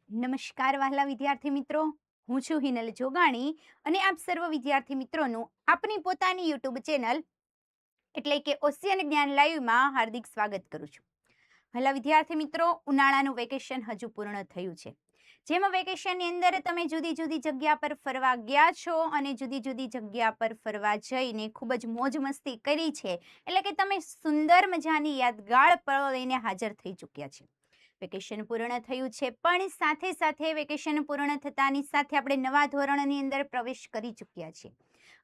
નમસ્કાર વહાલા વિદ્યાર્થી મિત્રો, હું છું હિનલ જોગાણી અને આપ સર્વ વિદ્યાર્થી મિત્રોનું આપણી પોતાની યુટ્યુબ ચેનલ એટલે કે ઓશિયન જ્ઞાન લાઈવમાં હાર્દિક સ્વાગત કરું છું. વહાલા વિદ્યાર્થી મિત્રો, ઉનાળાનું વેકેશન હજુ પૂર્ણ થયું છે. જેમાં વેકેશનની અંદર તમે જુદી જુદી જગ્યા પર ફરવા ગયા છો અને જુદી જુદી જગ્યા પર ફરવા જઈને ખૂબ જ મોજ મસ્તી કરી છે, એટલે કે તમે સુંદર મજાની યાદગાર પળો લઈને હાજર થઈ ચૂક્યા છે. વેકેશન પૂર્ણ થયું છે, પણ સાથે સાથે વેકેશન પૂર્ણ થતાની સાથે આપણે નવા ધોરણની અંદર પ્રવેશ કરી ચૂક્યા છીએ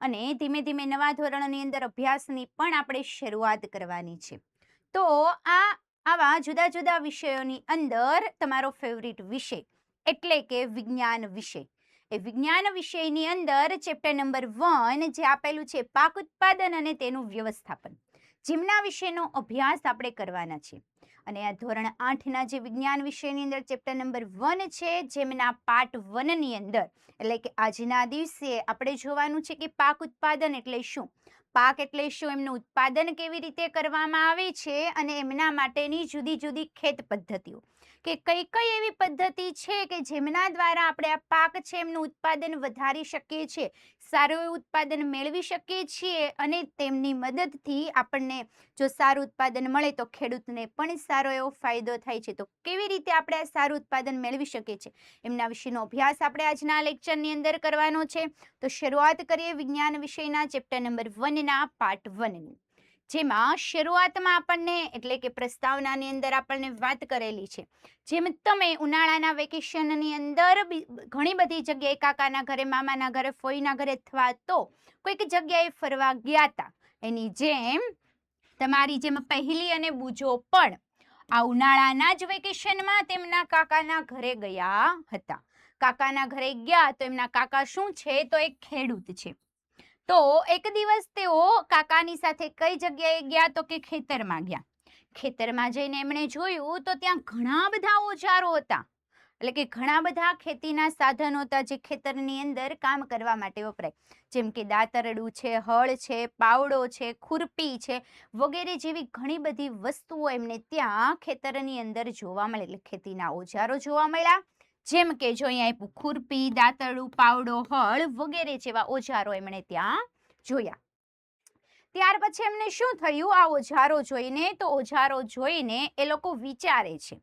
અને ધીમે ધીમે નવા ધોરણની અંદર અભ્યાસની પણ આપણે શરૂઆત કરવાની છે. તો આવા જુદા જુદા વિષયોની અંદર તમારો ફેવરિટ વિષય એટલે કે વિજ્ઞાન વિષય, એ વિજ્ઞાન વિષયની અંદર ચેપ્ટર નંબર 1 જે આપેલું છે પાક ઉત્પાદન અને તેનું વ્યવસ્થાપન, જેમના વિષયનો અભ્યાસ આપણે કરવાના છે. અને આ ધોરણ 8ના જે વિજ્ઞાન વિષયની અંદર ચેપ્ટર નંબર 1 છે, જેમના પાર્ટ 1 ની અંદર એટલે કે આજના દિવસે આપણે જોવાનું છે કે પાક ઉત્પાદન એટલે શું, પાક એટલે શું, એમનું ઉત્પાદન કેવી રીતે કરવામાં આવે છે અને એમના માટેની જુદી જુદી ખેત પદ્ધતિઓ કે કઈ કઈ એવી પદ્ધતિ છે કે જેમના દ્વારા આપણે આ પાક છે એમનું ઉત્પાદન વધારી શકીએ છીએ, સારું એવું ઉત્પાદન મેળવી શકીએ છીએ અને તેમની મદદથી આપણને જો સારું ઉત્પાદન મળે તો ખેડૂતને પણ સારો એવો ફાયદો થાય છે. તો કેવી રીતે આપણે આ સારું ઉત્પાદન મેળવી શકીએ છીએ એમના વિશેનો અભ્યાસ આપણે આજના લેક્ચરની અંદર કરવાનો છે. તો શરૂઆત કરીએ વિજ્ઞાન વિષયના ચેપ્ટર નંબર 1ના પાર્ટ 1ની, જેમાં શરૂઆતમાં આપણને એટલે કે પ્રસ્તાવનાની અંદર આપણને વાત કરેલી છે, જેમ તમે ઉનાળાના વેકેશનની અંદર ઘણી બધી જગ્યાએ કાકાના ઘરે, મામાના ઘરે, ફોઈના ઘરે અથવા તો કોઈક જગ્યાએ ફરવા ગયા હતા, એની જેમ તમારી જેમ પહેલી અને બુજો પણ આ ઉનાળાના જ વેકેશનમાં તેમના કાકાના ઘરે ગયા હતા. કાકાના ઘરે ગયા તો એમના કાકા શું છે, તો એક ખેડૂત છે. તો એક દિવસ તેઓ કાકાની સાથે કઈ જગ્યાએ ગયા, તો કે ખેતરમાં ગયા. ખેતરમાં જઈને એમણે જોયું તો ત્યાં ઘણા બધા ઓજારો હતા, એટલે કે ઘણા બધા ખેતીના સાધનો હતા જે ખેતરની અંદર કામ કરવા માટે વપરાય, જેમ કે દાતરડું છે, હળ છે, પાવડો છે, ખુરપી છે વગેરે જેવી ઘણી બધી વસ્તુઓ એમને ત્યાં ખેતરની અંદર જોવા મળે, એટલે ખેતીના ઓજારો જોવા મળ્યા. જેમ કે જો અહીંયા આપ્યું ખુરપી, દાતરડું, પાવડો, હળ વગેરે જેવા ઓજારો એમણે ત્યાં જોયા. ત્યાર પછી એમને શું થયું, આ ઓજારો જોઈને, તો ઓજારો જોઈને એ લોકો વિચારે છે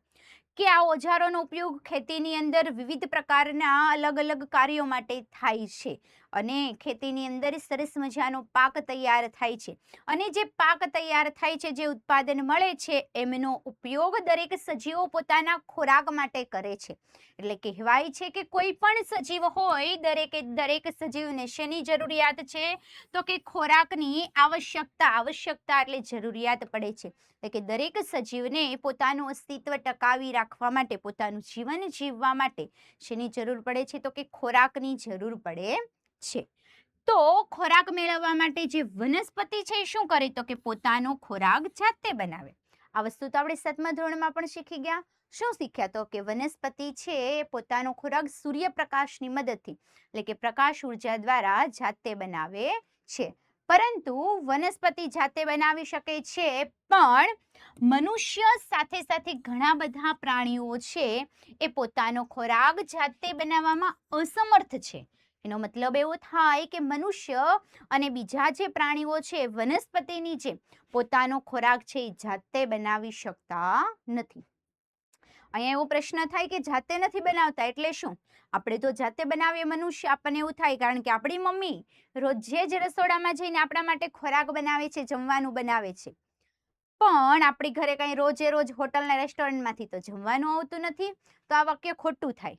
કે આ ઓજારોનો ઉપયોગ ખેતીની અંદર વિવિધ પ્રકારના અલગ અલગ કાર્યો માટે થાય છે અને ખેતીની અંદર સરસ મજાનો પાક તૈયાર થાય છે અને જે પાક તૈયાર થાય છે, જે ઉત્પાદન મળે છે, એમનો ઉપયોગ દરેક સજીવો પોતાના ખોરાક માટે કરે છે. એટલે કહેવાય છે કે કોઈ પણ સજીવ હોય, દરેક સજીવને શેની જરૂરિયાત છે, તો કે ખોરાકની આવશ્યકતા એટલે જરૂરિયાત પડે છે. એટલે કે દરેક સજીવને પોતાનું અસ્તિત્વ ટકાવી રાખવા માટે, પોતાનું જીવન જીવવા માટે શેની જરૂર પડે છે, તો કે ખોરાકની જરૂર પડે છે. તો ખોરાક મેળવવા માટે જે વનસ્પતિ છે એ શું કરે, તો કે પોતાનો ખોરાક જાતે બનાવે. આ વસ્તુ તો આપણે 7મા ધોરણમાં પણ શીખી ગયા. શું શીખ્યા, તો કે વનસ્પતિ છે એ પોતાનો ખોરાક સૂર્યપ્રકાશની મદદથી એટલે કે પ્રકાશ ઉર્જા દ્વારા જાતે બનાવે છે. પરંતુ વનસ્પતિ જાતે બનાવી શકે છે, પણ મનુષ્ય સાથે સાથે ઘણા બધા પ્રાણીઓ છે એ પોતાનો ખોરાક જાતે બનાવવામાં અસમર્થ છે. એનો મતલબ એવો થાય કે મનુષ્ય અને બીજા જે પ્રાણીઓ છે વનસ્પતિની જેમ પોતાનો ખોરાક છે એ જાતે બનાવી શકતા નથી. અહીંયા એવો પ્રશ્ન થાય કે જાતે નથી બનાવતા એટલે શું? આપણે તો જાતે બનાવીએ મનુષ્ય, આપણને એવું થાય કારણ કે આપણી મમ્મી રોજે જ રસોડામાં જઈને આપણા માટે ખોરાક બનાવે છે, જમવાનું બનાવે છે. પણ આપણી ઘરે કઈ રોજે રોજ હોટલના રેસ્ટોરન્ટમાંથી તો જમવાનું આવતું નથી. તો આ વાક્ય ખોટું થાય.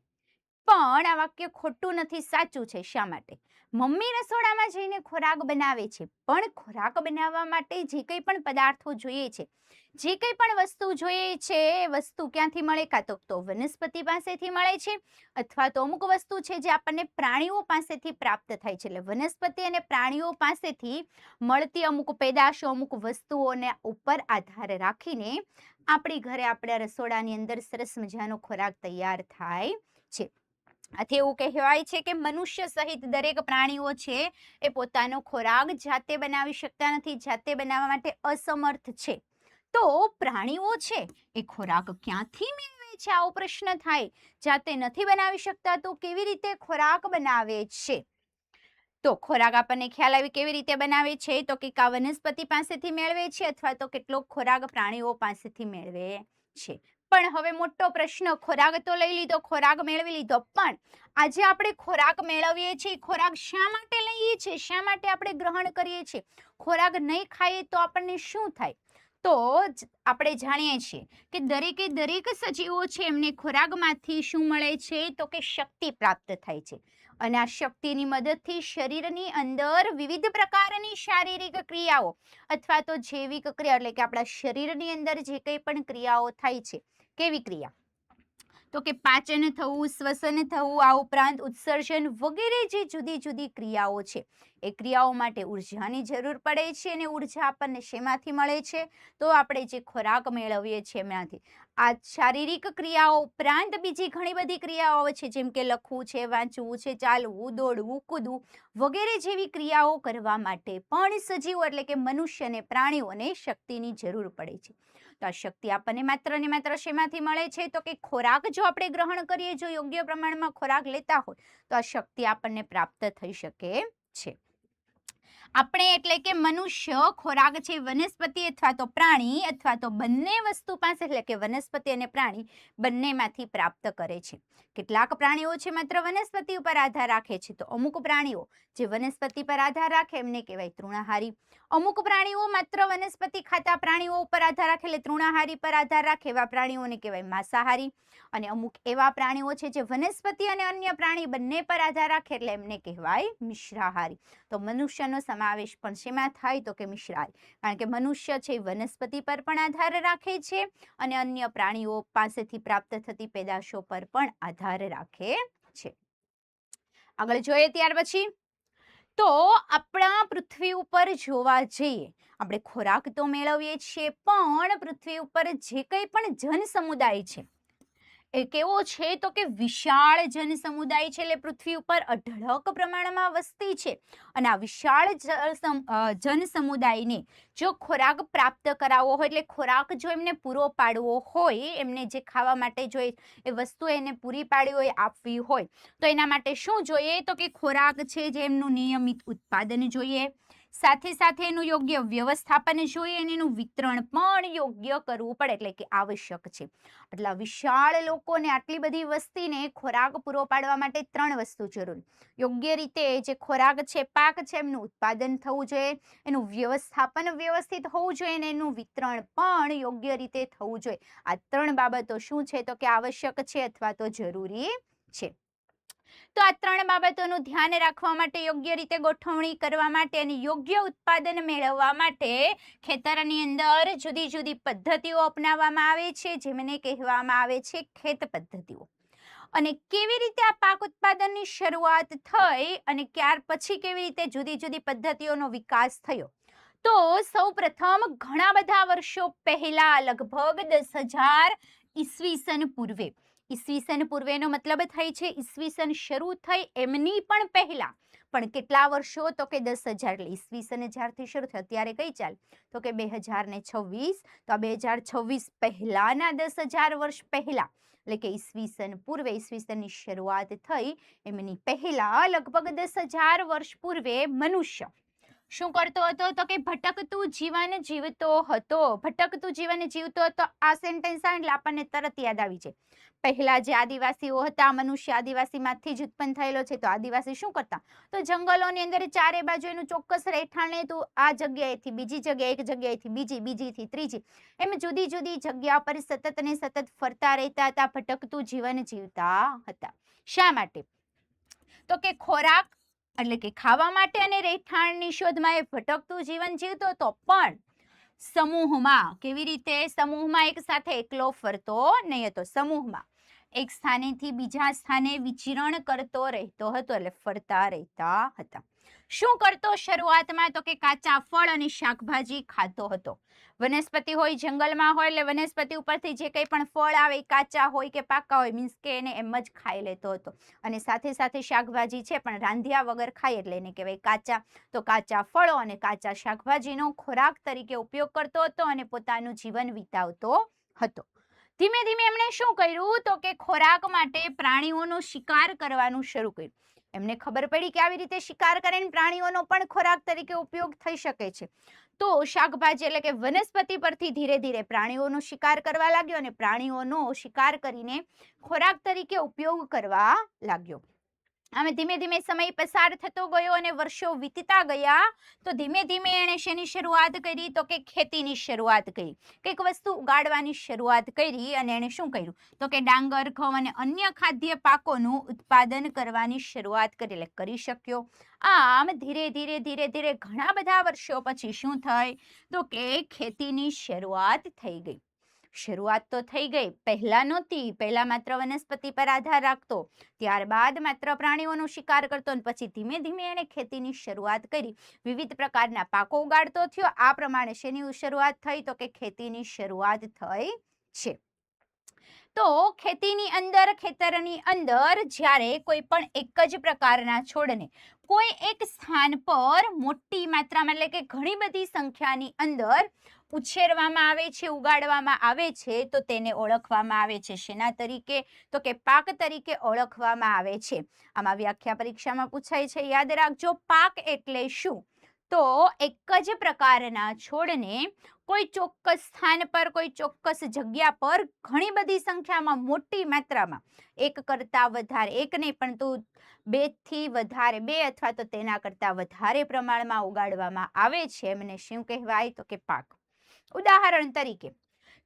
પણ આ વાક્ય ખોટું નથી, સાચું છે. શા માટે? મમ્મી રસોડામાં જઈને ખોરાક બનાવે છે, પણ ખોરાક બનાવવા માટે જે કંઈ પણ પદાર્થો જોઈએ છે, જે કંઈ પણ વસ્તુ જોઈએ છે, એ વસ્તુ ક્યાંથી મળે, કાં તો વનસ્પતિ પાસેથી મળે છે અથવા તો અમુક વસ્તુ છે જે આપણને પ્રાણીઓ પાસેથી પ્રાપ્ત થાય છે. એટલે વનસ્પતિ અને પ્રાણીઓ પાસેથી મળતી અમુક પેદાશો, અમુક વસ્તુઓને ઉપર આધાર રાખીને આપણી ઘરે, આપણા રસોડાની અંદર સરસ મજાનો ખોરાક તૈયાર થાય છે. આથી એવું કહેવાય છે કે મનુષ્ય સહિત દરેક પ્રાણીઓ છે એ પોતાનો ખોરાક જાતે બનાવી શકતા નથી, જાતે બનાવવા માટે અસમર્થ છે. તો પ્રાણીઓ છે એ ખોરાક ક્યાંથી મેળવે બનાવે છે? આવો પ્રશ્ન થાય. જાતે નથી બનાવી શકતા તો કેવી રીતે ખોરાક બનાવે છે? તો ખોરાક આપણને ખ્યાલ આવી કેવી રીતે બનાવે છે, તો કે કા વનસ્પતિ પાસેથી મેળવે છે અથવા તો કેટલોક ખોરાક પ્રાણીઓ પાસેથી મેળવે છે. પણ હવે મોટો પ્રશ્ન, ખોરાક તો લઈ લીધો, ખોરાક મેળવી લીધો, પણ આજે આપણે ખોરાક મેળવીએ છીએ, ખોરાક શા માટે લઈએ છીએ, શા માટે આપણે ગ્રહણ કરીએ છીએ? ખોરાક નહીં ખાઈએ તો આપણને શું થાય? તો આપણે જાણીએ છીએ કે દરેકે દરેક સજીવો છે એમને ખોરાકમાંથી શું મળે છે, તો કે શક્તિ પ્રાપ્ત થાય છે. અને આ શક્તિની મદદથી શરીરની અંદર વિવિધ પ્રકારની શારીરિક ક્રિયાઓ અથવા તો જૈવિક ક્રિયા એટલે કે આપણા શરીરની અંદર જે કંઈ પણ ક્રિયાઓ થાય છે, કેવી ક્રિયા, તો કે પાચન થવું, શ્વસન થવું, આ ઉપરાંત ઉત્સર્જન વગેરે જે જુદી જુદી ક્રિયાઓ છે, એ ક્રિયાઓ માટે ઉર્જાની જરૂર પડે છે. અને ઉર્જા આપણને શેમાંથી મળે છે? તો આપણે જે ખોરાક મેળવીએ છીએ એમાંથી. આ શારીરિક ક્રિયાઓ ઉપરાંત બીજી ઘણી બધી ક્રિયાઓ છે, જેમ કે લખવું છે, વાંચવું છે, ચાલવું, દોડવું, કૂદવું વગેરે જેવી ક્રિયાઓ કરવા માટે પણ સજીવો એટલે કે મનુષ્યને, પ્રાણીઓને શક્તિની જરૂર પડે છે. તો આ શક્તિ આપણને માત્ર ને માત્ર શેમાંથી મળે છે? તો કે ખોરાક જો આપણે ગ્રહણ કરીએ, જો યોગ્ય પ્રમાણમાં ખોરાક લેતા હોય તો આ શક્તિ આપણને પ્રાપ્ત થઈ શકે છે. આપણે એટલે કે મનુષ્ય ખોરાક છે વનસ્પતિ અથવા તો પ્રાણી અથવા તો બંને વસ્તુ પાસે એટલે કે વનસ્પતિ અને પ્રાણી બંનેમાંથી પ્રાપ્ત કરે છે. કેટલાક પ્રાણીઓ છે માત્ર વનસ્પતિ ઉપર આધાર રાખે છે, તો અમુક પ્રાણીઓ જે વનસ્પતિ પર આધાર રાખે એમને કહેવાય તૃણાહારી. અમુક પ્રાણીઓ માત્ર વનસ્પતિ ખાતા પ્રાણીઓ ઉપર આધાર રાખે એટલે તૃણાહારી પર આધાર રાખે એવા પ્રાણીઓને કહેવાય માંસાહારી. અને અમુક એવા પ્રાણીઓ છે જે વનસ્પતિ અને અન્ય પ્રાણી બંને પર આધાર રાખે એટલે એમને કહેવાય મિશ્રાહારી. તો મનુષ્યનો સમાવેશ પણ શેમાં થાય? તો કે મિશ્રાહારી. કારણ કે મનુષ્ય છે વનસ્પતિ પર પણ આધાર રાખે છે અને અન્ય પ્રાણીઓ પાસેથી પ્રાપ્ત થતી પેદાશો પર પણ આધાર રાખે છે. આગળ જોઈએ ત્યાર પછી, તો આપણા પૃથ્વી ઉપર જોવા જઈએ, આપણે ખોરાક તો મેળવીએ છીએ, પણ પૃથ્વી ઉપર જે કંઈ પણ જન સમુદાય છે એ કેવો છે? તો કે વિશાળ જન સમુદાય છે. એટલે પૃથ્વી ઉપર અઢળક પ્રમાણમાં વસ્તી છે અને આ વિશાળ જન સમુદાયને જો ખોરાક પ્રાપ્ત કરાવવો હોય, એટલે ખોરાક જો એમને પૂરો પાડવો હોય, એમને જે ખાવા માટે જો એ વસ્તુ એને પૂરી પાડવી હોય, આપવી હોય, તો એના માટે શું જોઈએ? તો કે ખોરાક છે જે એમનું નિયમિત ઉત્પાદન જોઈએ, સાથે સાથે એનું યોગ્ય વ્યવસ્થાપન જોઈએ અને એનું વિતરણ પણ યોગ્ય કરવું પડે એટલે કે આવશ્યક છે. એટલે વિશાળ લોકોને, આટલી બધી વસ્તીને ખોરાક પૂરો પાડવા માટે 3 વસ્તુ જરૂરી. યોગ્ય રીતે જે ખોરાક છે, પાક છે, એમનું ઉત્પાદન થવું જોઈએ, એનું વ્યવસ્થાપન વ્યવસ્થિત હોવું જોઈએ અને એનું વિતરણ પણ યોગ્ય રીતે થવું જોઈએ. આ 3 બાબતો શું છે? તો કે આવશ્યક છે અથવા તો જરૂરી છે. તો આ 3 બાબતોનું ધ્યાન રાખવા માટે, યોગ્ય રીતે ગોઠવણી કરવા માટે અને યોગ્ય ઉત્પાદન મેળવવા માટે ખેતરની અંદર જુદી જુદી પદ્ધતિઓ અપનાવવામાં આવે છે, જેમને કહેવામાં આવે છે ખેત પદ્ધતિઓ. અને કેવી રીતે આ પાક ઉત્પાદનની શરૂઆત થઈ અને ત્યાર પછી કેવી રીતે જુદી જુદી પદ્ધતિઓનો વિકાસ થયો? તો સૌપ્રથમ ઘણા બધા વર્ષો પહેલા, લગભગ 10,000 ઈસવીસન પૂર્વે, ઈસવીસન પૂર્વેનો મતલબ થાય છે ઈસવીસન શરૂ થઈ એમની પણ પહેલા, પણ કેટલા વર્ષો? તો કે 10,000. એટલે ઈસવીસન જ્યારથી શરૂ થયો ત્યારે કઈ ચાલ? તો કે 2026. તો આ 2026 પહેલાના 10,000 વર્ષ પહેલા એટલે કે ઈસવીસન પૂર્વે, ઈસવીસનની શરૂઆત થઈ એમની પહેલા લગભગ 10,000 વર્ષ પૂર્વે મનુષ્ય શું કરતો હતો? તો કે ભટકતું જીવન જીવતો હતો. ભટકતું જીવન જીવતો હતો. આ સેન્ટેન્સ આવે એટલે આપણને તરત યાદ આવી જાય. પહેલા જે આદિવાસીઓ હતા, મનુષ્ય આદિવાસીમાંથી જ ઉત્પન્ન થયેલો છે, તો આદિવાસી શું કરતા? તો જંગલોની અંદર ચારે બાજુ એનું ચોક્કસ રહેઠાણ હતું. આ જગ્યાએથી બીજી જગ્યાએ, એક જગ્યાએથી બીજી, બીજીથી ત્રીજી, એમ જુદી જુદી જગ્યા પર સતત ને સતત ફરતા રહેતા હતા, ભટકતું જીવન જીવતા હતા. શા માટે? તો કે ખોરાક એટલે કે ખાવા માટે અને રહેઠાણની શોધમાં એ ભટકતું જીવન જીવતો હતો, પણ સમૂહમાં. કેવી રીતે? સમૂહમાં, એક સાથે એકલો ફરતો નહીં હતો, સમૂહમાં એક સ્થાનેથી બીજા સ્થાને વિચરણ કરતો રહેતો હતો, એટલે ફરતા રહેતા હતા. શું કરતો શરૂઆતમાં? તો કે કાચા ફળ અને શાકભાજી ખાતો હતો. વનસ્પતિ હોય, જંગલમાં હોય એટલે વનસ્પતિ ઉપરથી જે કંઈ પણ ફળ આવે, કાચા હોય કે પાકા હોય, મીન્સ કે એને એમ જ ખાઈ લેતો હતો. અને સાથે સાથે શાકભાજી છે પણ રાંધ્યા વગર ખાય એટલે એને કહેવાય કાચા. તો કાચા ફળો અને કાચા શાકભાજીનો ખોરાક તરીકે ઉપયોગ કરતો હતો અને પોતાનું જીવન વિતાવતો હતો. ધીમે ધીમે એમણે શું કર્યું તો કે ખોરાક માટે પ્રાણીઓનો શિકાર કરવાનું શરૂ કર્યું. એમને ખબર પડી કે આવી રીતે શિકાર કરીને પ્રાણીઓનો પણ ખોરાક તરીકે ઉપયોગ થઈ શકે છે. તો શાકભાજી એટલે કે વનસ્પતિ પરથી ધીરે ધીરે પ્રાણીઓનો શિકાર કરવા લાગ્યો અને પ્રાણીઓનો શિકાર કરીને ખોરાક તરીકે ઉપયોગ કરવા લાગ્યો. આમે ધીમે ધીમે સમય પસાર થતો ગયો અને વર્ષો વીતતા ગયા. તો ધીમે ધીમે એણે શેની શરૂઆત કરી તો કે ખેતીની શરૂઆત કરી. કંઈક વસ્તુ ઉગાડવાની શરૂઆત કરી અને એણે શું કર્યું તો કે ડાંગર, ઘઉં અને અન્ય ખાદ્ય પાકોનું ઉત્પાદન કરવાની શરૂઆત કરી, એટલે કરી શક્યો. આમ ધીરે ધીરે ધીરે ધીરે ઘણા બધા વર્ષો પછી શું થાય તો કે ખેતીની શરૂઆત થઈ ગઈ. શરૂઆત તો થઈ ગઈ, પહેલા નહોતી, પહેલા માત્ર વનસ્પતિ પર આધાર રાખતો, ત્યારબાદ માત્ર પ્રાણીઓનો શિકાર કરતો અને પછી ધીમે ધીમે એણે ખેતીની શરૂઆત કરી, વિવિધ પ્રકારના પાકો ઉગાડતો થયો. આ પ્રમાણે શેની શરૂઆત થઈ તો કે ખેતીની શરૂઆત થઈ છે. તો ખેતીની અંદર, ખેતરની અંદર જ્યારે કોઈ પણ એક જ પ્રકારના છોડને કોઈ એક સ્થાન પર મોટી માત્રામાં એટલે કે ઘણી બધી સંખ્યાની અંદર ઉછેરવામાં આવે છે, ઉગાડવામાં આવે છે, તો તેને ઓળખવામાં આવે છે શેના તરીકે તો કે પાક તરીકે ઓળખવામાં આવે છે. આમાં વ્યાખ્યા પરીક્ષામાં પૂછાય છે, યાદ રાખજો. પાક એટલે શું તો એક જ પ્રકારના છોડને કોઈ ચોક્કસ સ્થાન પર, કોઈ ચોક્કસ જગ્યા પર ઘણી બધી સંખ્યામાં, મોટી માત્રામાં, એક કરતા વધારે, એક નહીં પણ તો 2 થી વધારે, 2 અથવા તો તેના કરતા વધારે પ્રમાણમાં ઉગાડવામાં આવે છે, એમને શું કહેવાય તો કે પાક. ઉદાહરણ તરીકે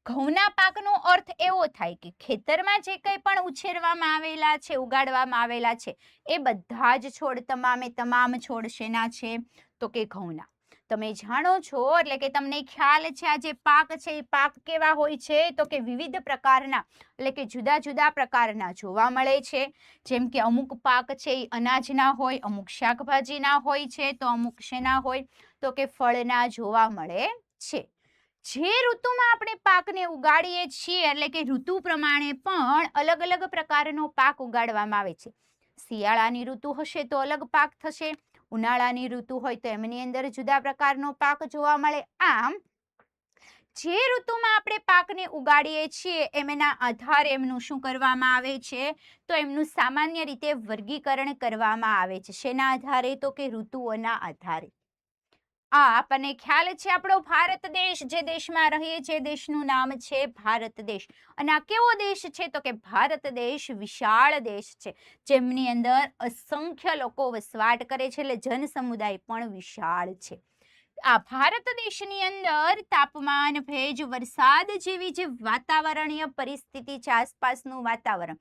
ઘઉંના પાકનો અર્થ એવો થાય કે ખેતરમાં જે કંઈ પણ ઉછેરવામાં આવેલા છે, ઉગાડવામાં આવેલા છે, એ બધા જ છોડ, તમામ છોડ શેના છે તો કે ઘઉંના. તમે જાણો છો એટલે કે તમને ખ્યાલ છે, આ જે પાક છે એ પાક કેવા હોય છે તો કે વિવિધ પ્રકારના એટલે કે જુદા જુદા પ્રકારના જોવા મળે છે. જેમ કે અમુક પાક છે એ અનાજના હોય, અમુક શાકભાજીના હોય છે, તો અમુક શેના હોય તો કે ફળના જોવા મળે છે. જે ઋતુમાં આપણે પાકને ઉગાડીએ છીએ એટલે કે ઋતુ પ્રમાણે પણ અલગ અલગ પ્રકારનો પાક ઉગાડવામાં આવે છે. શિયાળાની ઋતુ હશે તો અલગ પાક થશે, ઉનાળાની ઋતુ હોય તો એમની અંદર જુદા પ્રકારનો પાક જોવા મળે. આમ જે ઋતુમાં આપણે પાકને ઉગાડીએ છીએ એમના આધારે એમનું શું કરવામાં આવે છે તો એમનું સામાન્ય રીતે વર્ગીકરણ કરવામાં આવે છે. શેના આધારે તો કે ઋતુઓના આધારે. આપણને ખ્યાલ છે આપણો ભારત દેશ, જે દેશમાં રહીએ છીએ દેશનું નામ છે ભારત દેશ. અને આ કેવો દેશ છે તો કે ભારત દેશ વિશાળ દેશ છે, જેમની અંદર અસંખ્ય લોકો વસવાટ કરે છે, એટલે જન સમુદાય પણ વિશાળ છે. આ ભારત દેશની અંદર તાપમાન, ભેજ, વરસાદ જેવી જે વાતાવરણીય પરિસ્થિતિ છે, આસપાસનું વાતાવરણ,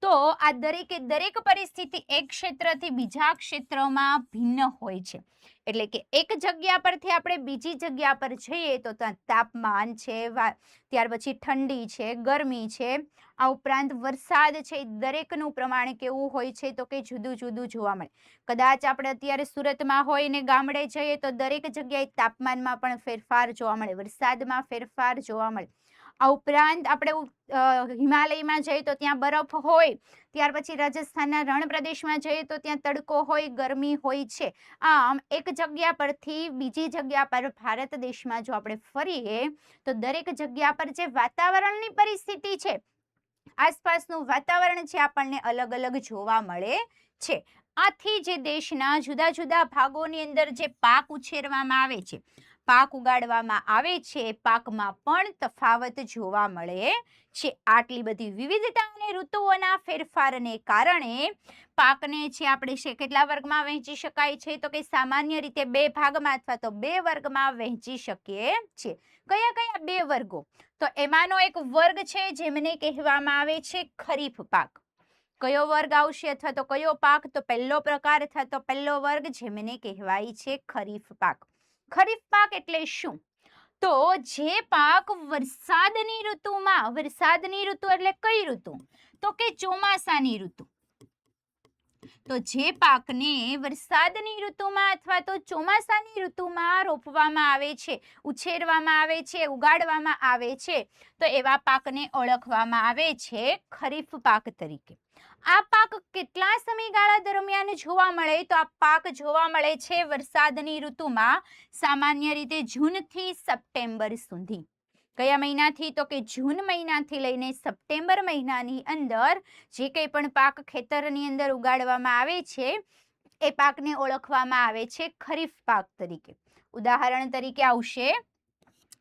તો આ દરેકે દરેક પરિસ્થિતિ એક ક્ષેત્રથી બીજા ક્ષેત્રમાં ભિન્ન હોય છે. એટલે કે એક જગ્યા પરથી આપણે બીજી જગ્યા પર જઈએ તો ત્યાં તાપમાન છે, ત્યાર પછી ઠંડી છે, ગરમી છે, આ ઉપરાંત વરસાદ છે, દરેકનું પ્રમાણ કેવું હોય છે તો કે જુદું જુદું જોવા મળે. કદાચ આપણે અત્યારે સુરતમાં હોય ને ગામડે જઈએ તો દરેક જગ્યાએ તાપમાનમાં પણ ફેરફાર જોવા મળે, વરસાદમાં ફેરફાર જોવા મળે. આ ઉપરાંત આપણે હિમાલયમાં જઈએ તો ત્યાં બરફ હોય, ત્યાર પછી રાજસ્થાનના રણ પ્રદેશમાં જઈએ તો ત્યાં તડકો હોય, ગરમી હોય છે. આમ એક જગ્યા પરથી બીજી જગ્યા પર ભારત દેશમાં જો આપણે ફરીએ તો દરેક જગ્યા પર જે વાતાવરણની પરિસ્થિતિ છે, આસપાસનું વાતાવરણ છે, આપણને અલગ અલગ જોવા મળે છે. આથી જે દેશના જુદા જુદા ભાગોની અંદર જે પાક ઉછેરવામાં આવે છે, પાક ઉગાડવામાં આવે છે, પાકમાં પણ તફાવત જોવા મળે છે. આટલી બધી વિવિધતા અને ઋતુઓના ફેરફારને કારણે પાકને છે આપણે કેટલા વર્ગમાં વહેંચી શકાય છે તો કે સામાન્ય રીતે 2 ભાગમાં અથવા તો 2 વર્ગમાં વહેંચી શકીએ છીએ. કયા કયા 2 વર્ગો તો એમાંનો એક વર્ગ છે જેમને કહેવામાં આવે છે ખરીફ પાક. કયો વર્ગ આવશે અથવા તો કયો પાક તો પહેલો પ્રકાર અથવા તો પહેલો વર્ગ જેમને કહેવાય છે ખરીફ પાક. ખરીફ પાક એટલે શું તો જે પાક વરસાદની ઋતુમાં, વરસાદની ઋતુ એટલે કઈ ઋતુ તો કે ચોમાસાની ઋતુ, તો જે પાકને વરસાદની ઋતુમાં અથવા તો ચોમાસાની ઋતુમાં રોપવામાં આવે છે, ઉછેરવામાં આવે છે, ઉગાડવામાં આવે છે, તો એવા પાકને ઓળખવામાં આવે છે ખરીફ પાક તરીકે. આ પાક કેટલા સમયગાળા દરમિયાન જોવા મળે તો આ પાક જોવા મળે છે વરસાદની ઋતુમાં, સામાન્ય રીતે જૂનથી સપ્ટેમ્બર સુધી. કયા મહિનાથી? તો કે જૂન મહિનાથી લઈને સપ્ટેમ્બર મહિનાની અંદર જે કંઈ પણ પાક ખેતરની અંદર ઉગાડવામાં આવે છે એ પાકને ઓળખવામાં આવે છે ખરીફ પાક તરીકે. ઉદાહરણ તરીકે આવશે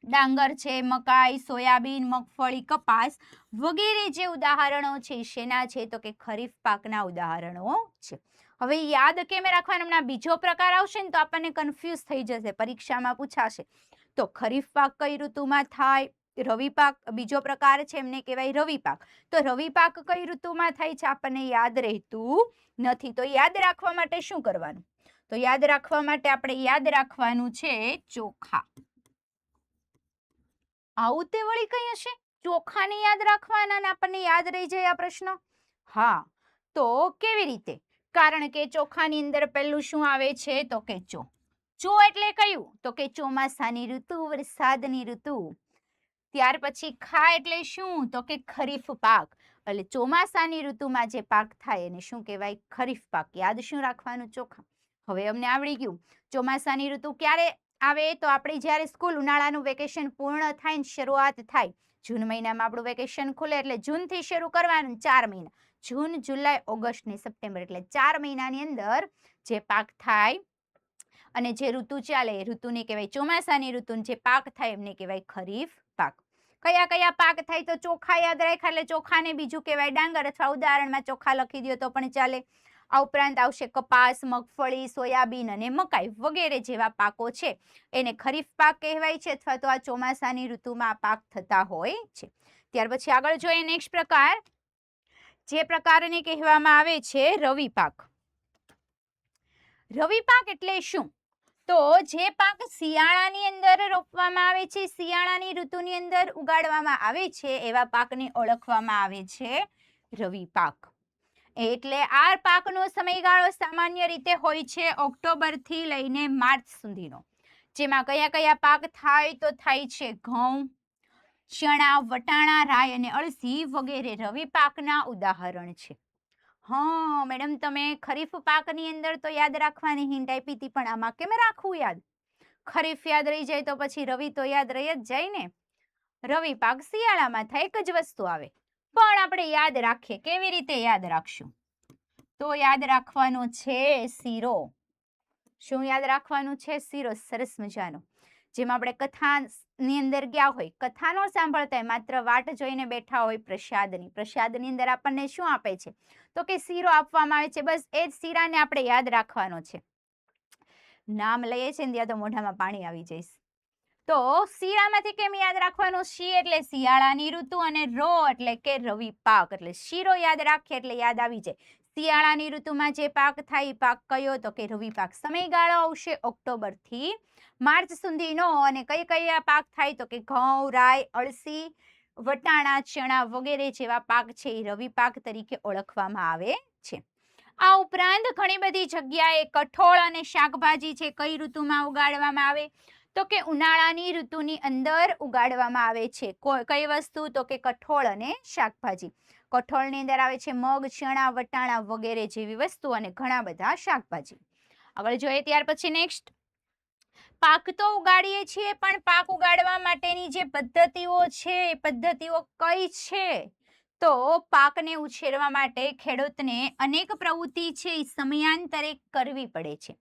ડાંગર છે, મકાઈ, સોયાબીન, મગફળી, કપાસ વગેરે જે ઉદાહરણો છે શેના છે? તો કે ખરીફ પાકના ઉદાહરણો છે. હવે યાદ કેમ રાખવાનું? હમણાં બીજો પ્રકાર આવશે ને તો આપણને કન્ફ્યુઝ થઈ જશે, પરીક્ષામાં પૂછાશે. તો ખરીફ પાક કઈ ઋતુમાં થાય? રવિ પાક બીજો પ્રકાર છે, એમને કહેવાય રવિ પાક. તો રવિ પાક કઈ ઋતુમાં થાય છે આપણને યાદ રહેતું નથી. તો યાદ રાખવા માટે શું કરવાનું? તો યાદ રાખવા માટે આપણે યાદ રાખવાનું છે ચોખા. આવું તે વળી કઈ હશે? ચોખાને યાદ રાખવાના ને આપણને યાદ રહી જાય આ પ્રશ્ન? હા, તો કેવી રીતે? કારણ કે ચોખાની અંદર પહેલું શું આવે છે? તો કે ચો. ચો એટલે કયું? તો કે ચોમાસાની ઋતુ, વરસાદની ઋતુ. ત્યાર પછી ખા એટલે શું? તો કે ખરીફ પાક. એટલે ચોમાસાની ઋતુમાં જે પાક થાય એને શું કહેવાય? ખરીફ પાક. યાદ શું રાખવાનું? ચોખા. હવે અમને આવડી ગયું. ચોમાસાની ઋતુ ક્યારે આવે? તો આપણે જ્યારે સ્કૂલ ઉનાળાનું વેકેશન પૂર્ણ થાય ને શરૂઆત થાય, જૂન મહિનામાં આપણું વેકેશન ખુલે એટલે જૂનથી શરૂ કરવાનું 4 મહિના. જૂન, જુલાઈ, ઓગસ્ટ ને સપ્ટેમ્બર એટલે 4 મહિનાની અંદર જે પાક થાય અને જે ઋતુ ચાલે એ ઋતુને કહેવાય ચોમાસાની ઋતુ. જે પાક થાય એમને કહેવાય ખરીફ પાક. કયા કયા પાક થાય? તો ચોખા યાદ રાખ્યા એટલે ચોખાને બીજું કહેવાય ડાંગર, અથવા ઉદાહરણમાં ચોખા લખી દો તો પણ ચાલે. આ ઉપરાંત આવશે કપાસ, મગફળી, સોયાબીન અને મકાઈ વગેરે જેવા પાકો છે એને ખરીફ પાક કહેવાય છે, અથવા તો આ ચોમાસાની ઋતુમાં પાક થતા હોય છે. ત્યાર પછી આગળ જોઈએ નેક્સ્ટ પ્રકાર, જે પ્રકારને કહેવામાં આવે છે રવિ પાક. રવિ પાક એટલે શું? તો જે પાક શિયાળાની અંદર રોપવામાં આવે છે, શિયાળાની ઋતુની અંદર ઉગાડવામાં આવે છે એવા પાકને ઓળખવામાં આવે છે રવિ પાક. એટલે આ પાકનો સમયગાળો સામાન્ય રીતે હોય છે ઓક્ટોબરથી લઈને માર્ચ સુધીનો. જેમાં કયા કયા પાક થાય? તો થાય છે ઘઉં, ચણા, વટાણા, રાઈ અને અળસી વગેરે રવિ પાકના ઉદાહરણ છે. હા મેડમ, તમે ખરીફ પાકની અંદર તો યાદ રાખવાની હિન્ટ આપી હતી, પણ આમાં કેમ રાખવું યાદ? ખરીફ યાદ રહી જાય તો પછી રવિ તો યાદ રહી જ જાય ને. રવિ પાક શિયાળામાં થાય, એક જ વસ્તુ આવે. પણ આપણે યાદ રાખીએ. કેવી રીતે યાદ રાખશું? તો યાદ રાખવાનું છે શીરો. શું યાદ રાખવાનું છે? શીરો. સરસ મજાનો. જેમાં આપણે કથાની અંદર ગયા હોય, કથા નો સાંભળતા હોય, માત્ર વાટ જોઈને બેઠા હોય પ્રસાદની. પ્રસાદની અંદર આપણને શું આપે છે? તો કે શીરો આપવામાં આવે છે. બસ એ જ શીરાને આપણે યાદ રાખવાનો છે. નામ લઈએ છીએ ને ત્યાં તો મોઢામાં પાણી આવી જઈશ. તો શીરામાંથી કેમ યાદ રાખવાનું? શી એટલે શિયાળાની ઋતુ અને રો એટલે કે રવિ પાક. એટલે શીરો યાદ રાખીએ એટલે યાદ આવી જાય. શિયાળાની ઋતુમાં જે પાક થાય એ પાક કયો? તો કે રવિ પાક. સમયગાળો આવશે ઓક્ટોબરથી માર્ચ સુધીનો. અને કયા પાક થાય? તો કે ઘઉં, રાઈ, અળસી, વટાણા, ચણા વગેરે જેવા પાક છે એ રવિ પાક તરીકે ઓળખવામાં આવે છે. આ ઉપરાંત ઘણી બધી જગ્યાએ કઠોળ અને શાકભાજી છે કઈ ઋતુમાં ઉગાડવામાં આવે? તો કે ઉનાળાની ઋતુની અંદર ઉગાડવામાં આવે છે. કઈ વસ્તુ? તો કે કઠોળ અને શાકભાજી. કઠોળની અંદર આવે છે મગ, ચણા, વટાણા વગેરે જેવી વસ્તુ અને ઘણા બધા શાકભાજી. આગળ જોઈએ ત્યાર પછી નેક્સ્ટ, પાક તો ઉગાડીએ છીએ પણ પાક ઉગાડવા માટેની જે પદ્ધતિઓ છે એ પદ્ધતિઓ કઈ છે? તો પાકને ઉછેરવા માટે ખેડૂતને અનેક પ્રવૃત્તિ છે એ સમયાંતરે કરવી પડે છે.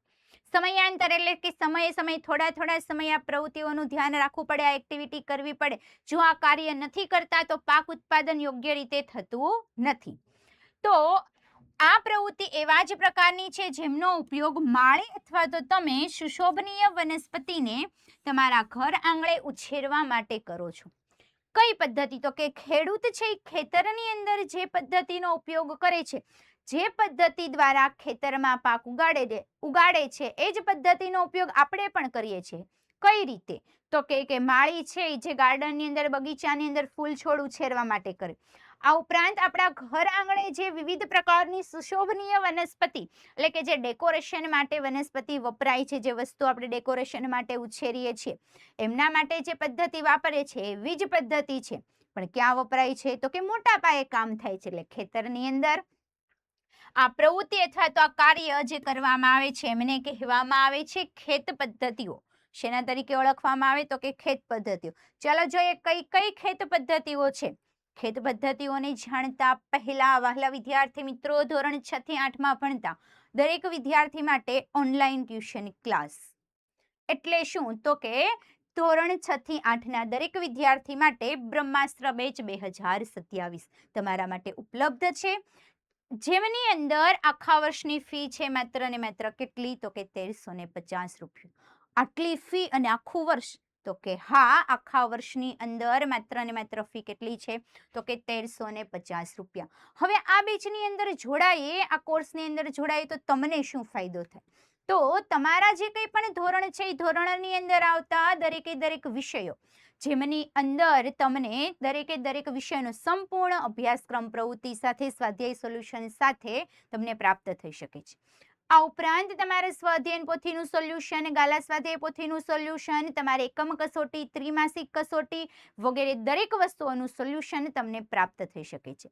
સમયાંતર એટલે કે સમયે થોડા સમય આ પ્રવૃત્તિઓનું ધ્યાન રાખવું પડે, આ એક્ટિવિટી કરવી પડે. જો આ કાર્ય નથી કરતા તો પાક ઉત્પાદન યોગ્ય રીતે થતું નથી. તો આ પ્રવૃત્તિ એવા જ પ્રકારની છે જેમનો ઉપયોગ માળી અથવા તો તમે સુશોભનીય વનસ્પતિને તમારા ઘર આંગણે ઉછેરવા માટે કરો છો. કઈ પદ્ધતિ? તો કે ખેડૂત છે ખેતરની અંદર જે પદ્ધતિનો ઉપયોગ કરે છે, જે પદ્ધતિ દ્વારા ખેતરમાં પાક ઉગાડે છે એ જ પદ્ધતિનો ઉપયોગ આપણે પણ કરીએ છીએ. કઈ રીતે? તો કે માળી છે જે ગાર્ડનની અંદર, બગીચાની અંદર ફૂલ છોડ ઉછેરવા માટે કરે. આ ઉપરાંત આપણા ઘર આંગણે જે વિવિધ પ્રકારની સુશોભનીય વનસ્પતિ એટલે કે જે ડેકોરેશન માટે વનસ્પતિ વપરાય છે, જે વસ્તુ આપણે ડેકોરેશન માટે ઉછેરીએ છીએ, એમના માટે જે પદ્ધતિ વાપરે છે એવી જ પદ્ધતિ છે. પણ ક્યાં વપરાય છે? તો કે મોટા પાયે કામ થાય છે. એટલે ખેતરની અંદર આ પ્રવૃત્તિ અથવા તો આ કાર્ય જે કરવામાં આવે છે એમને કહેવામાં આવે છે ખેત પદ્ધતિઓ. શેના તરીકે ઓળખવામાં આવે તો કે ખેત પદ્ધતિઓ. ચાલો જોઈએ કઈ કઈ ખેત પદ્ધતિઓ છે. ખેત પદ્ધતિઓને જાણતા પહેલા વહાલા વિદ્યાર્થી મિત્રો, ધોરણ 6 થી 8 માં ભણતા દરેક વિદ્યાર્થી માટે ઓનલાઈન ટ્યુશન ક્લાસ એટલે શું તો કે ધોરણ 6 થી 8 ના દરેક વિદ્યાર્થી માટે બ્રહ્માસ્ત્ર બેચ 2027 તમારા માટે ઉપલબ્ધ છે, જેમની અંદર આખા વર્ષની ફી છે માત્ર ને માત્ર કેટલી તો કે 1350 રૂપિયા. આટલી ફી અને આખું વર્ષ તો કે હા, આખા વર્ષની અંદર માત્ર ને માત્ર ફી કેટલી છે તો કે 1350 રૂપિયા. હવે આ બેચની અંદર જોડાઈએ, આ કોર્સની અંદર જોડાઈએ તો તમને શું ફાયદો થાય? તો તમારા જે કંઈ પણ ધોરણ છે એ ધોરણની અંદર આવતા દરેકે દરેક વિષયો જેમની અંદર તમને દરેકે દરેક વિષયનો સંપૂર્ણ અભ્યાસક્રમ પ્રવૃત્તિ સાથે સ્વાધ્યાય સોલ્યુશન સાથે તમને પ્રાપ્ત થઈ શકે છે. આ ઉપરાંત તમારે સ્વાધ્યાયન પોથીનું સોલ્યુશન, ગાલા સ્વાધ્યાય પોથીનું સોલ્યુશન, તમારે એકમ કસોટી, ત્રિમાસિક કસોટી વગેરે દરેક વસ્તુઓનું સોલ્યુશન તમને પ્રાપ્ત થઈ શકે છે.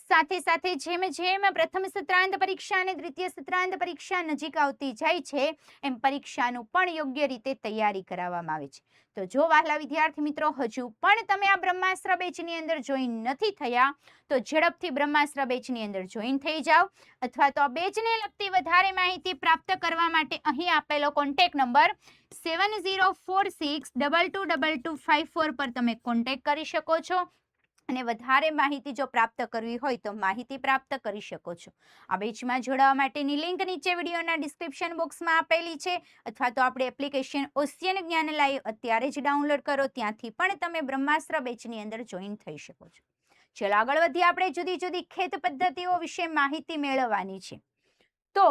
સાથે સાથે જેમ જેમ પ્રથમ સત્રાંત પરીક્ષા અને દ્વિતીય સત્રાંત પરીક્ષા નજીક આવતી જાય છે એમ પરીક્ષાનું પણ યોગ્ય રીતે તૈયારી કરાવવામાં આવે છે. તો જો વહાલા વિદ્યાર્થી મિત્રો હજુ પણ તમે આ બ્રહ્માસ્ત્ર બેચની અંદર જોઈન નથી થયા તો ઝડપથી બ્રહ્માસ્ત્ર બેચની અંદર જોઈન થઈ જાઓ, અથવા તો આ બેચને લગતી વધારે માહિતી પ્રાપ્ત કરવા માટે અહીં આપેલો કોન્ટેક્ટ નંબર 7046222254 પર તમે કોન્ટેક્ટ કરી શકો છો અને વધારે માહિતી જો પ્રાપ્ત કરવી હોય તો માહિતી પ્રાપ્ત કરી શકો છો. આ બેચમાં જોડાવા માટેની લિંક નીચે વિડીયોના ડિસ્ક્રિપ્શન બોક્સમાં આપેલી છે, અથવા તો આપણે એપ્લિકેશન ઓશિયન જ્ઞાન લાઈવ અત્યારે જ ડાઉનલોડ કરો, ત્યાંથી પણ તમે બ્રહ્માસ્ત્ર બેચની અંદર જોઈન થઈ શકો છો. ચલો આગળ વધીએ, આપણે જુદી જુદી ખેત પદ્ધતિઓ વિશે માહિતી મેળવવાની છે. તો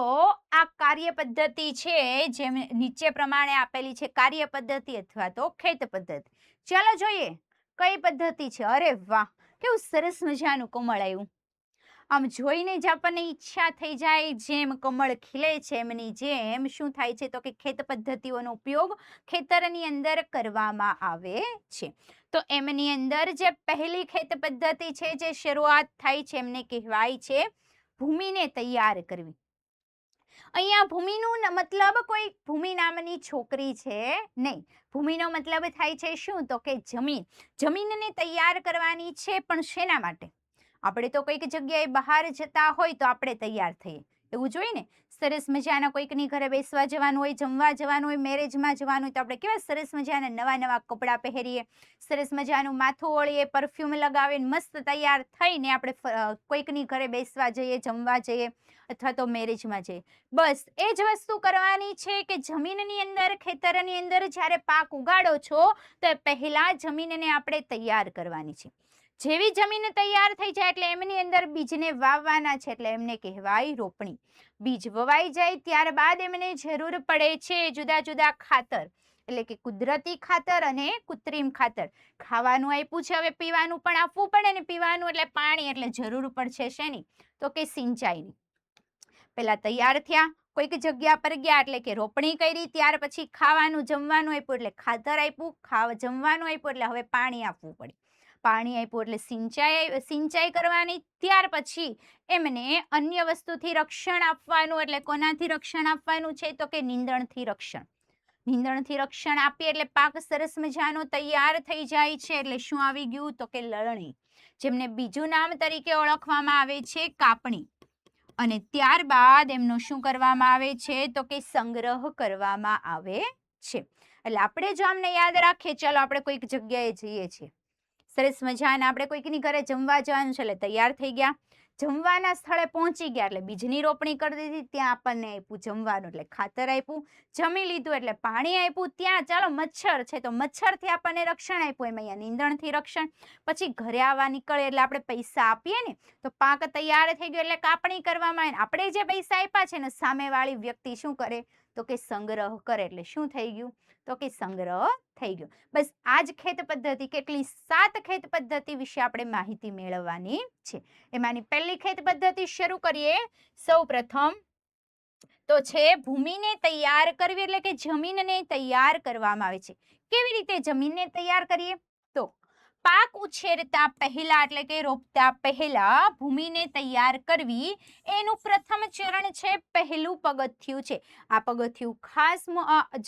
આ કાર્ય પદ્ધતિ છે જેમ નીચે પ્રમાણે આપેલી છે, કાર્ય પદ્ધતિ અથવા તો ખેત પદ્ધતિ. ચાલો જોઈએ કઈ પદ્ધતિ છે. અરે વાહ, કેવું સરસ મજાનું કમળ આવ્યું. આમ જોઈને જ આપણને ઈચ્છા થઈ જાય જેમ કમળ ખીલે છે એમની જેમ શું થાય છે તો કે ખેત પદ્ધતિઓનો ઉપયોગ ખેતરની અંદર કરવામાં આવે છે. તો એમની અંદર જે પહેલી ખેત પદ્ધતિ છે જે શરૂઆત થાય છે એમને કહેવાય છે ભૂમિને તૈયાર કરવી. અહીંયા ભૂમિનું મતલબ કોઈ ભૂમિ નામની છોકરી છે નહીં. ભૂમિનો મતલબ થાય છે શું તો કે જમીન. જમીનને તૈયાર કરવાની છે, પણ શેના માટે? આપણે તો કોઈક જગ્યાએ બહાર જતા હોય તો આપણે તૈયાર થઈએ, એવું જોઈએ ને. સરસ મજાના કોઈકની ઘરે બેસવા જવાનું હોય, જમવા જવાનું હોય, મેરેજમાં જવાનું હોય તો આપણે કેવા સરસ મજાના નવા નવા કપડાં પહેરીએ, સરસ મજાનું માથું ઓળીએ, પરફ્યુમ લગાવીને મસ્ત તૈયાર થઈને આપણે કોઈકની ઘરે બેસવા જઈએ, જમવા જઈએ અથવા તો મેરેજમાં જઈએ. બસ એ જ વસ્તુ કરવાની છે કે જમીનની અંદર, ખેતરની અંદર જ્યારે પાક ઉગાડો છો તો પહેલા જમીનને આપણે તૈયાર કરવાની છે. જેવી જમીન તૈયાર થઈ જાય એટલે એમની અંદર બીજને વાવવાના છે, એટલે એમને કહેવાય રોપણી. બીજ વવાઈ જાય ત્યારબાદ એમને જરૂર પડે છે જુદા જુદા ખાતર, એટલે કે કુદરતી ખાતર અને કૃત્રિમ ખાતર. ખાવાનું આપ્યું છે, હવે પીવાનું પણ આપવું પડે ને. પીવાનું એટલે પાણી, એટલે જરૂર પડશે શેની તો કે સિંચાઈની. પેલા તૈયાર થયા, કોઈક જગ્યા પર ગયા એટલે કે રોપણી કરી, ત્યાર પછી ખાવાનું જમવાનું આપ્યું એટલે ખાતર આપ્યું, જમવાનું આપ્યું એટલે હવે પાણી આપવું પડે. પાણી આપ્યું એટલે સિંચાઈ કરવાની. ત્યાર પછી એમને અન્ય વસ્તુથી રક્ષણ આપવાનું, એટલે કોનાથી રક્ષણ આપવાનું છે તો કે નીંદણથી રક્ષણ. નીંદણથી રક્ષણ આપીએ એટલે પાક સરસ મજાનો તૈયાર થઈ જાય છે, એટલે શું આવી ગયું તો કે લણણી, જેમને બીજું નામ તરીકે ઓળખવામાં આવે છે કાપણી. અને ત્યારબાદ એમનો શું કરવામાં આવે છે તો કે સંગ્રહ કરવામાં આવે છે. એટલે આપણે જો આમને યાદ રાખીએ, ચાલો આપણે કોઈક જગ્યાએ જઈએ છીએ, સરસ મજાના આપણે કોઈકની ઘરે જમવા જવાનું છે એટલે તૈયાર થઈ ગયા, જમવાના સ્થળે પહોંચી ગયા એટલે બીજની રોપણી કરી દીધી, ત્યાં આપણને આપ્યું જમવાનું એટલે ખાતર આપ્યું, જમી લીધું એટલે પાણી આપ્યું, ત્યાં ચાલો મચ્છર છે તો મચ્છરથી આપણને રક્ષણ આપ્યું, એમ અહીંયા નીંદણથી રક્ષણ. પછી ઘરે આવવા નીકળે એટલે આપણે પૈસા આપીએ ને, તો પાક તૈયાર થઈ ગયો એટલે કાપણી કરવામાં આવે. આપણે જે પૈસા આપ્યા છે ને સામેવાળી વ્યક્તિ શું કરે તો કે સંગ્રહ કરે, એટલે શું થઈ ગયું તો કે સંગ્રહ થઈ ગયો. બસ આ જ ખેત પદ્ધતિ, કેટલી 7 ખેત પદ્ધતિ વિશે આપણે માહિતી મેળવવાની છે. એમાંની પહેલી ખેત પદ્ધતિ શરૂ કરીએ. સૌ પ્રથમ તો છે ભૂમિને તૈયાર કરવી, એટલે કે જમીનને તૈયાર કરવામાં આવે છે. કેવી રીતે જમીનને તૈયાર કરીએ? તો પાક ઉછેરતા પહેલા એટલે કે રોપતા પહેલા ભૂમિને તૈયાર કરવી એનું પ્રથમ ચરણ છે, પહેલું પગથિયું છે. આ પગથિયું ખાસ